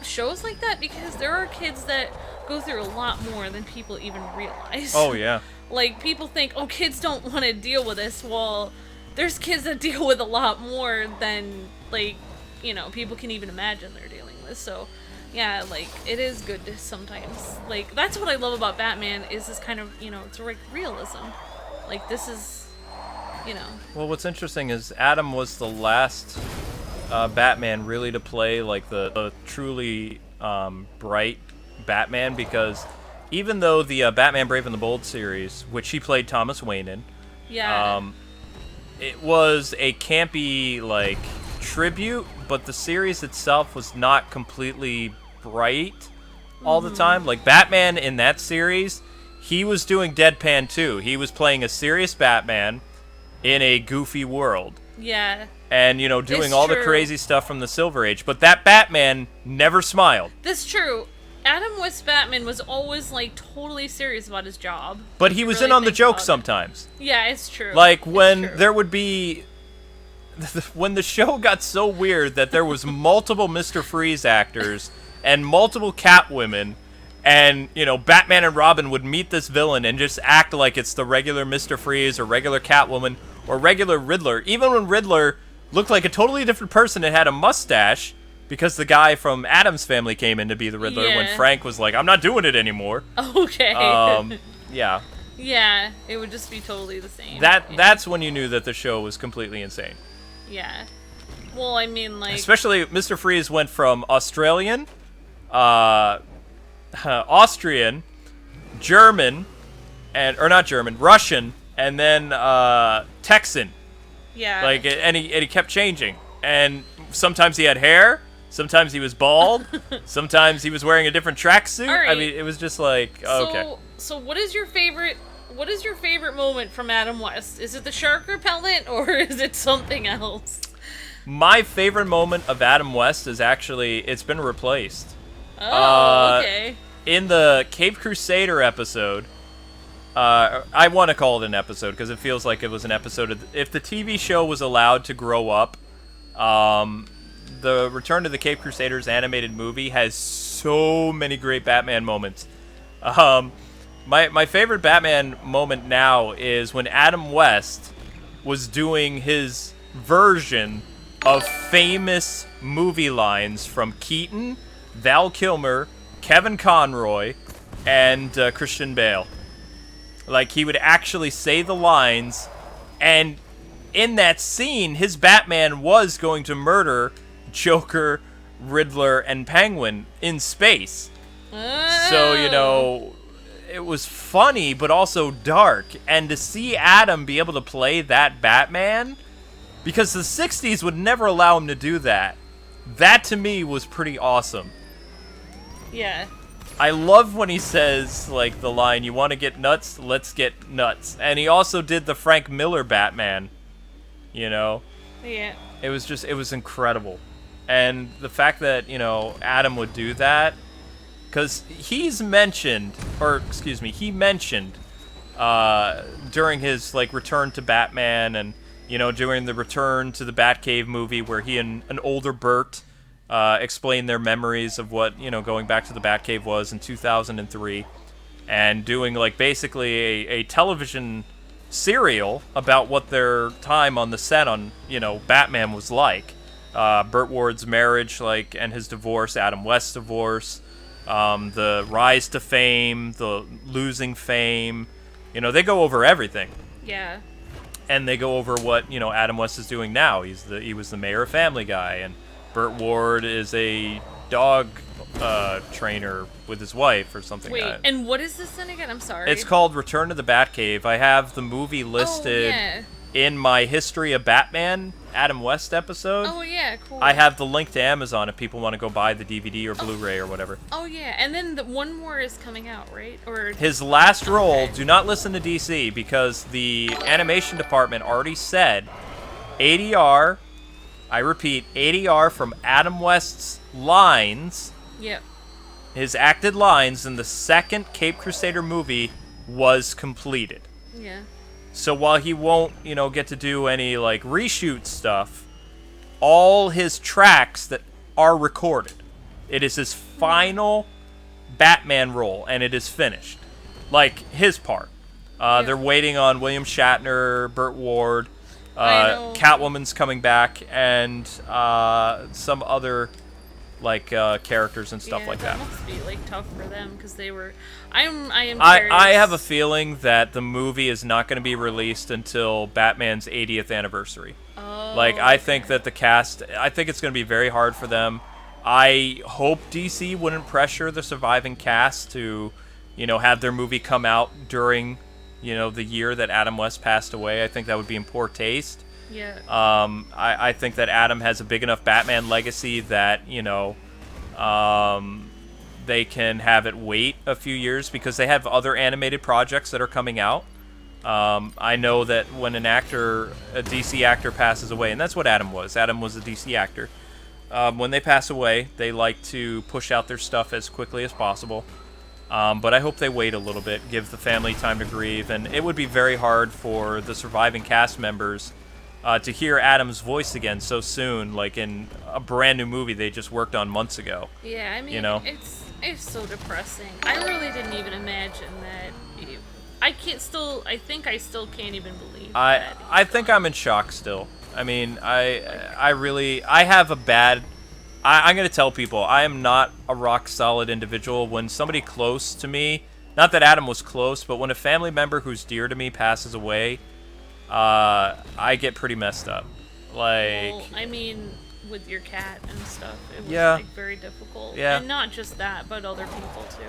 shows like that, because there are kids that go through a lot more than people even realize. Oh, yeah. Like, people think, oh, kids don't want to deal with this. Well, there's kids that deal with a lot more than, like, you know, people can even imagine they're dealing with. So, yeah, like, it is good to sometimes, like, that's what I love about Batman, is this kind of, you know, it's like realism. Like, this is, you know. Well, what's interesting is Adam was the last Batman really to play like the truly bright Batman, because even though the Batman Brave and the Bold series, which he played Thomas Wayne in, Yeah. it was a campy like tribute, but the series itself was not completely bright all the time. Like Batman in that series, he was doing deadpan too. He was playing a serious Batman in a goofy world. Yeah. And, you know, doing It's all the true. crazy stuff from the Silver Age. But that Batman never smiled. That's true. Adam West Batman was always, like, totally serious about his job. But he was Really in on the think joke about it. sometimes. Yeah, it's true. Like, It's when true. there would be... When the show got so weird that there was multiple Mr. Freeze actors and multiple Catwomen, and, you know, Batman and Robin would meet this villain and just act like it's the regular Mr. Freeze or regular Catwoman or regular Riddler. Even when Riddler looked like a totally different person and had a mustache, because the guy from Addams Family came in to be the Riddler when Yeah. Frank was like, I'm not doing it anymore. Okay. Yeah. Yeah, it would just be totally the same. That's when you knew that the show was completely insane. Yeah. Well, I mean, like... Especially Mr. Freeze went from Australian, Austrian, German, or not German, Russian, and then Texan. Yeah. Like, and he kept changing. And sometimes he had hair, sometimes he was bald, sometimes he was wearing a different tracksuit. All right. I mean, it was just like, okay. So what is your favorite moment from Adam West? Is it the shark repellent, or is it something else? My favorite moment of Adam West is actually, it's been replaced. Oh, okay. In the Cape Crusader episode, I want to call it an episode because it feels like it was an episode. If the TV show was allowed to grow up, the Return to the Cape Crusaders animated movie has so many great Batman moments. My favorite Batman moment now is when Adam West was doing his version of famous movie lines from Keaton, Val Kilmer, Kevin Conroy, and Christian Bale. Like, he would actually say the lines, and in that scene, his Batman was going to murder Joker, Riddler, and Penguin in space. So, you know, it was funny, but also dark. And to see Adam be able to play that Batman, because the 60s would never allow him to do that, that to me was pretty awesome. Yeah. I love when he says, like, the line, "You want to get nuts? Let's get nuts." And he also did the Frank Miller Batman, you know? Yeah. It was incredible. And the fact that, you know, Adam would do that, because he mentioned during his, like, return to Batman and, you know, during the Return to the Batcave movie where he and an older Burt explain their memories of what, you know, going back to the Batcave was in 2003, and doing, like, basically a television serial about what their time on the set on, Batman was like. Burt Ward's marriage, and his divorce, Adam West's divorce, the rise to fame, the losing fame. They go over everything. Yeah. And they go over what, Adam West is doing now. He was the mayor of Family Guy, and Burt Ward is a dog trainer with his wife or something. Wait, and what is this then again? I'm sorry. It's called Return to the Batcave. I have the movie listed in my History of Batman Adam West episode. Oh, yeah, cool. I have the link to Amazon if people want to go buy the DVD or Blu-ray or whatever. Oh, yeah, and then one more is coming out, right? Or his last role, do not listen to DC, because the animation department already said ADR, I repeat, ADR from Adam West's lines, yep, his acted lines in the second Cape Crusader movie was completed. Yeah. So while he won't, get to do any, reshoot stuff, all his tracks that are recorded, it is his final Batman role, and it is finished. His part. They're waiting on William Shatner, Burt Ward, Catwoman's coming back, and some other, characters and stuff like that. That must be, tough for them, because they were... I am curious. I have a feeling that the movie is not going to be released until Batman's 80th anniversary. Oh, I think that the cast... I think it's going to be very hard for them. I hope DC wouldn't pressure the surviving cast to, have their movie come out during, the year that Adam West passed away. I think that would be in poor taste. Yeah. I think that Adam has a big enough Batman legacy that, they can have it wait a few years because they have other animated projects that are coming out. I know that when a DC actor passes away, and that's what Adam was. Adam was a DC actor. When they pass away, they like to push out their stuff as quickly as possible. But I hope they wait a little bit, give the family time to grieve, and it would be very hard for the surviving cast members to hear Adam's voice again so soon, in a brand new movie they just worked on months ago. Yeah, I mean, it's so depressing. I really didn't even imagine that. I think I still can't even believe that. I think I'm in shock still. I mean, I have a bad... I'm going to tell people, I am not a rock-solid individual. When somebody close to me, not that Adam was close, but when a family member who's dear to me passes away, I get pretty messed up. Well, I mean, with your cat and stuff, it was, very difficult. Yeah. And not just that, but other people, too.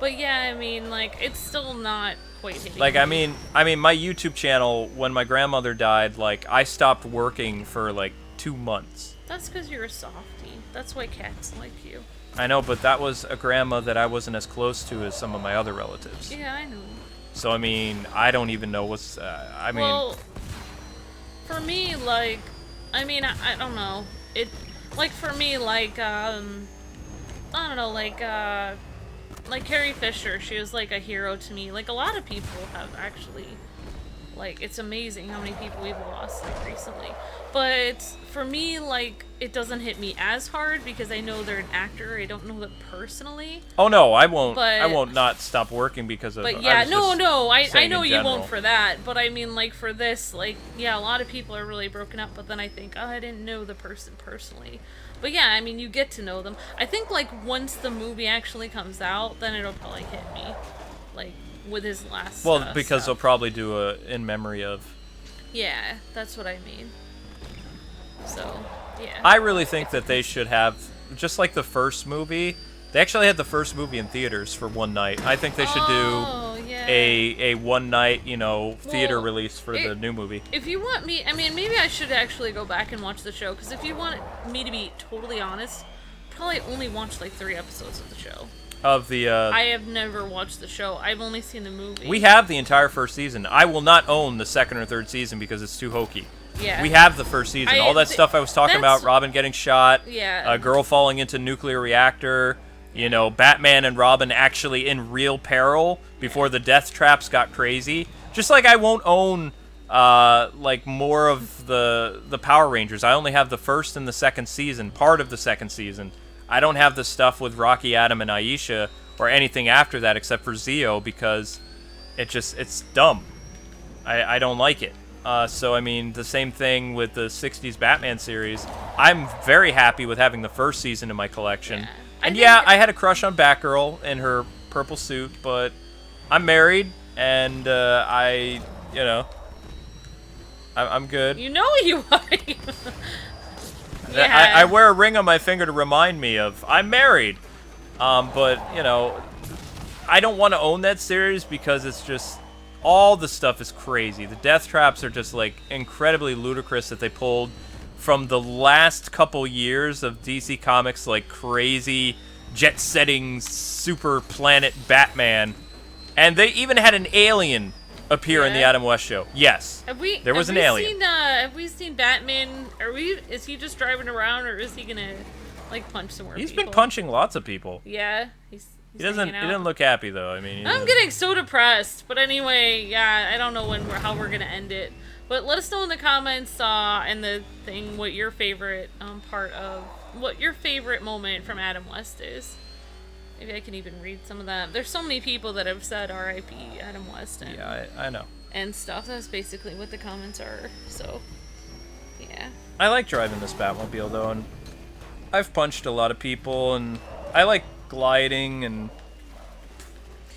But yeah, I mean, it's still not quite hitting me. I mean, my YouTube channel, when my grandmother died, I stopped working for, 2 months. That's because you're a softie. That's why cats like you. I know, but that was a grandma that I wasn't as close to as some of my other relatives. Yeah, I know. So, I mean, I don't even know what's... Well, for me, I don't know. For me, I don't know, Carrie Fisher, she was, a hero to me. A lot of people have actually... it's amazing how many people we've lost, recently. But for me, it doesn't hit me as hard because I know they're an actor. I don't know them personally. Oh, no, I won't. I won't not stop working because of... But yeah, I know you general. won't for that. But I mean, for this, yeah, a lot of people are really broken up. But then I think, I didn't know the person personally. But yeah, I mean, you get to know them. I think, once the movie actually comes out, then it'll probably hit me. With his last because they'll probably do a in memory of... Yeah, that's what I mean. So, yeah. I really think that they should have, just like the first movie, they actually had the first movie in theaters for one night. I think they should do a one night, theater release for the new movie. If you want me, maybe I should actually go back and watch the show, because if you want me to be totally honest, probably only watched 3 episodes of the show. I have never watched the show. I've only seen the movie. We have the entire first season. I will not own the second or third season because it's too hokey. Yeah. We have the first season. All that stuff I was talking about, Robin getting shot, a girl falling into nuclear reactor, Batman and Robin actually in real peril before the death traps got crazy. Just I won't own more of the Power Rangers. I only have the first and the second season, part of the second season. I don't have the stuff with Rocky, Adam, and Aisha or anything after that except for Zeo because it's dumb. I don't like it. So, I mean, the same thing with the 60s Batman series. I'm very happy with having the first season in my collection. Yeah. And yeah, I had a crush on Batgirl in her purple suit, but I'm married, and you know, I'm good. You know you are. I wear a ring on my finger to remind me of I'm married. But, you know, I don't want to own that series because it's just... all the stuff is crazy. The death traps are just, like, incredibly ludicrous that they pulled from the last couple years of DC Comics, like, crazy, jet-setting, super planet Batman. And they even had an alien appear in the Adam West show. Yes. There was an alien. Have we seen Batman? Is he just driving around, or is he gonna, like, punch some more people? He's been punching lots of people. Yeah. He doesn't look happy though. I mean, I'm getting so depressed. But anyway, yeah, I don't know how we're gonna end it. But let us know in the comments and the thing what your favorite what your favorite moment from Adam West is. Maybe I can even read some of that. There's so many people that have said R.I.P. Adam West. And, yeah, I know. And stuff. That's basically what the comments are. So, yeah. I like driving this Batmobile though, and I've punched a lot of people, and I like gliding, and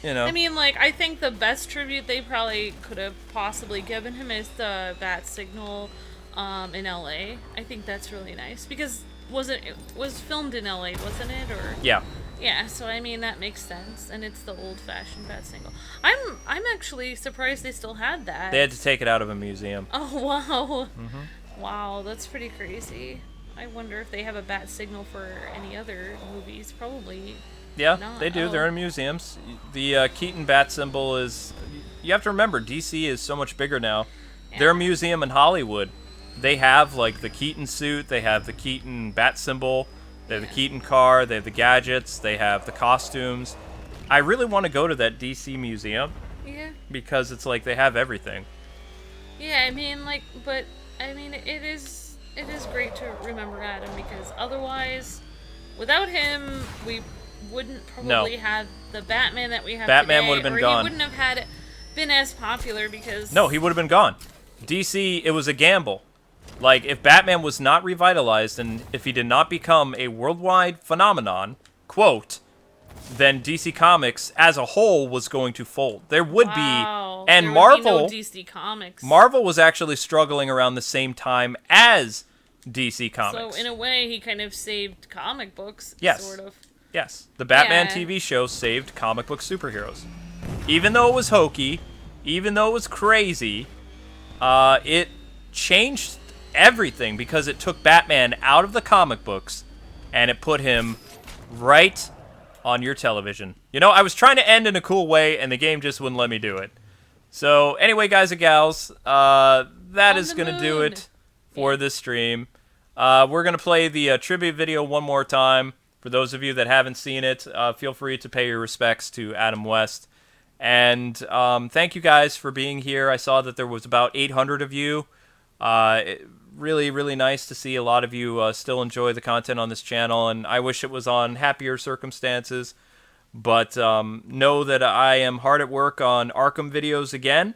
you know. I mean, like, I think the best tribute they probably could have possibly given him is the bat signal in LA. I think that's really nice because it was filmed in LA, wasn't it? Or yeah, so I mean that makes sense, and it's the old-fashioned bat signal. I'm actually surprised they still had that. They had to take it out of a museum. Oh wow, wow, that's pretty crazy. I wonder if they have a bat signal for any other movies. Probably. Yeah, not. they do. They're in museums. The Keaton bat symbol is... you have to remember, DC is so much bigger now. Yeah. Their museum in Hollywood, they have, like, the Keaton suit, they have the Keaton bat symbol, they have the Keaton car, they have the gadgets, they have the costumes. I really want to go to that DC museum. Yeah. Because it's like they have everything. Yeah, I mean, like, but, I mean, it is great to remember Adam because otherwise, without him, we wouldn't probably have the Batman that we have Batman today, would have been or gone. He wouldn't have been as popular because... No, he would have been gone. DC, it was a gamble. Like, if Batman was not revitalized and if he did not become a worldwide phenomenon, quote, then DC Comics as a whole was going to fold. There would be... and there Marvel... would be no DC Comics. Marvel was actually struggling around the same time as DC Comics. So, in a way, he kind of saved comic books, yes. sort of. Yes. The Batman TV show saved comic book superheroes. Even though it was hokey, even though it was crazy, it changed everything because it took Batman out of the comic books and it put him right on your television. You know, I was trying to end in a cool way and the game just wouldn't let me do it. So, anyway, guys and gals, that is going to do it for this stream. We're going to play the tribute video one more time. For those of you that haven't seen it, feel free to pay your respects to Adam West. And thank you guys for being here. I saw that there was about 800 of you. Really, really nice to see a lot of you still enjoy the content on this channel. And I wish it was on happier circumstances. But know that I am hard at work on Arkham videos again.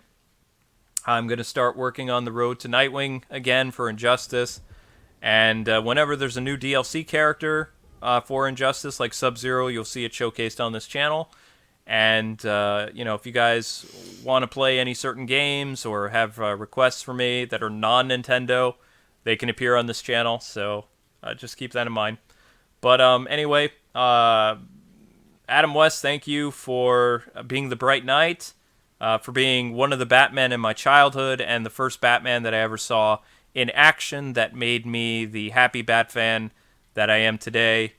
I'm going to start working on the road to Nightwing again for Injustice. And whenever there's a new DLC character for Injustice, like Sub-Zero, you'll see it showcased on this channel. And, you know, if you guys want to play any certain games or have requests for me that are non-Nintendo, they can appear on this channel. So just keep that in mind. But anyway, Adam West, thank you for being the Bright Knight, for being one of the Batmen in my childhood and the first Batman that I ever saw in action that made me the happy Bat fan that I am today.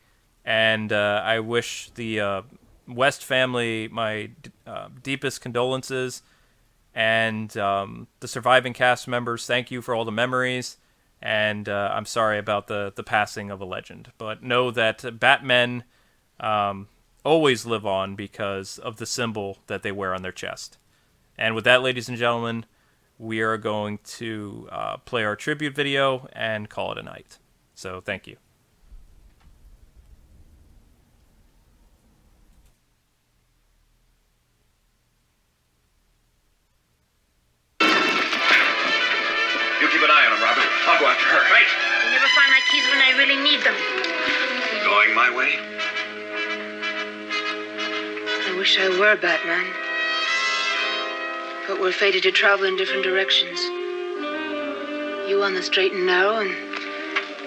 And I wish the West family my deepest condolences. And the surviving cast members, thank you for all the memories. And I'm sorry about the passing of a legend. But know that Batmen always live on because of the symbol that they wear on their chest. And with that, ladies and gentlemen, we are going to play our tribute video and call it a night. So thank you. I really need them. Going my way? I wish I were Batman. But we're fated to travel in different directions. You on the straight and narrow, and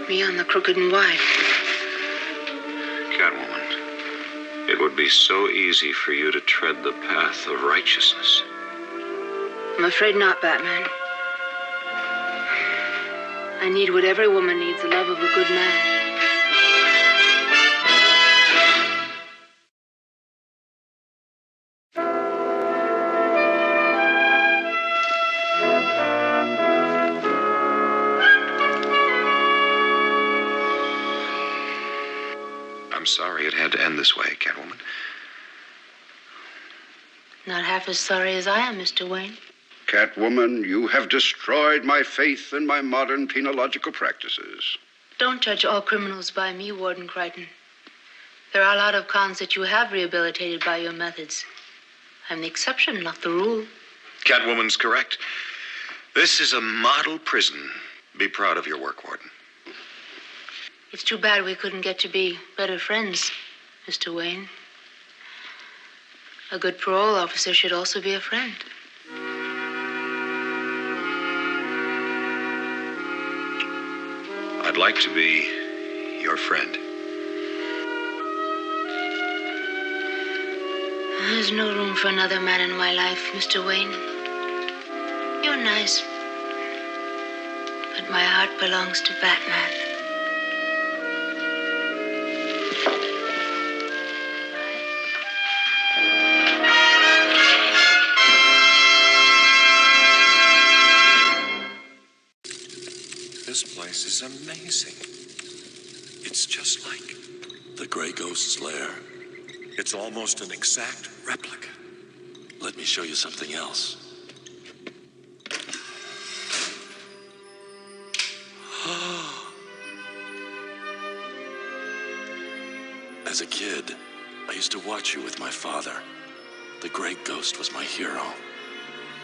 me on the crooked and wide. Catwoman, it would be so easy for you to tread the path of righteousness. I'm afraid not, Batman. I need what every woman needs, the love of a good man. I'm sorry it had to end this way, Catwoman. Not half as sorry as I am, Mr. Wayne. Catwoman, you have destroyed my faith in my modern penological practices. Don't judge all criminals by me, Warden Crichton. There are a lot of cons that you have rehabilitated by your methods. I'm the exception, not the rule. Catwoman's correct. This is a model prison. Be proud of your work, Warden. It's too bad we couldn't get to be better friends, Mr. Wayne. A good parole officer should also be a friend. I'd like to be your friend. There's no room for another man in my life, Mr. Wayne. You're nice, but my heart belongs to Batman. This place is amazing. It's just like the Grey Ghost's lair. It's almost an exact replica. Let me show you something else. As a kid, I used to watch you with my father. The Grey Ghost was my hero.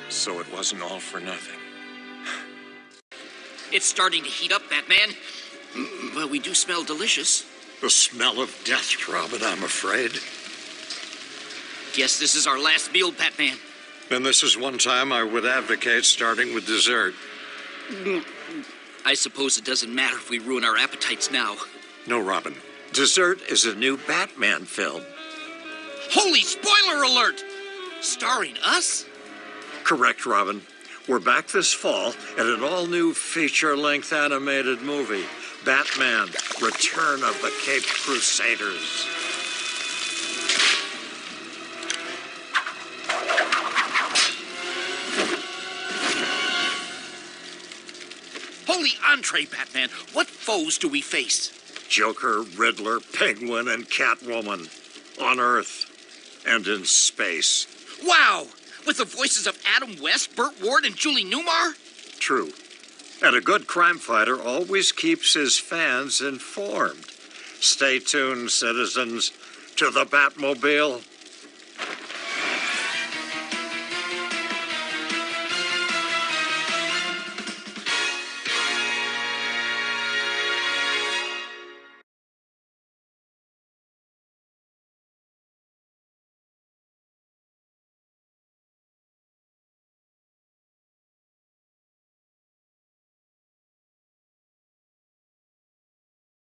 So it wasn't all for nothing. It's starting to heat up, Batman. But we do smell delicious. The smell of death, Robin, I'm afraid. Guess this is our last meal, Batman. And this is one time I would advocate starting with dessert. I suppose it doesn't matter if we ruin our appetites now. No, Robin. Dessert is a new Batman film. Holy spoiler alert! Starring us? Correct, Robin. We're back this fall at an all-new feature-length animated movie, Batman, Return of the Caped Crusaders. Holy entree, Batman. What foes do we face? Joker, Riddler, Penguin, and Catwoman. On Earth and in space. Wow! With the voices of Adam West, Burt Ward, and Julie Newmar? True. And a good crime fighter always keeps his fans informed. Stay tuned, citizens, to the Batmobile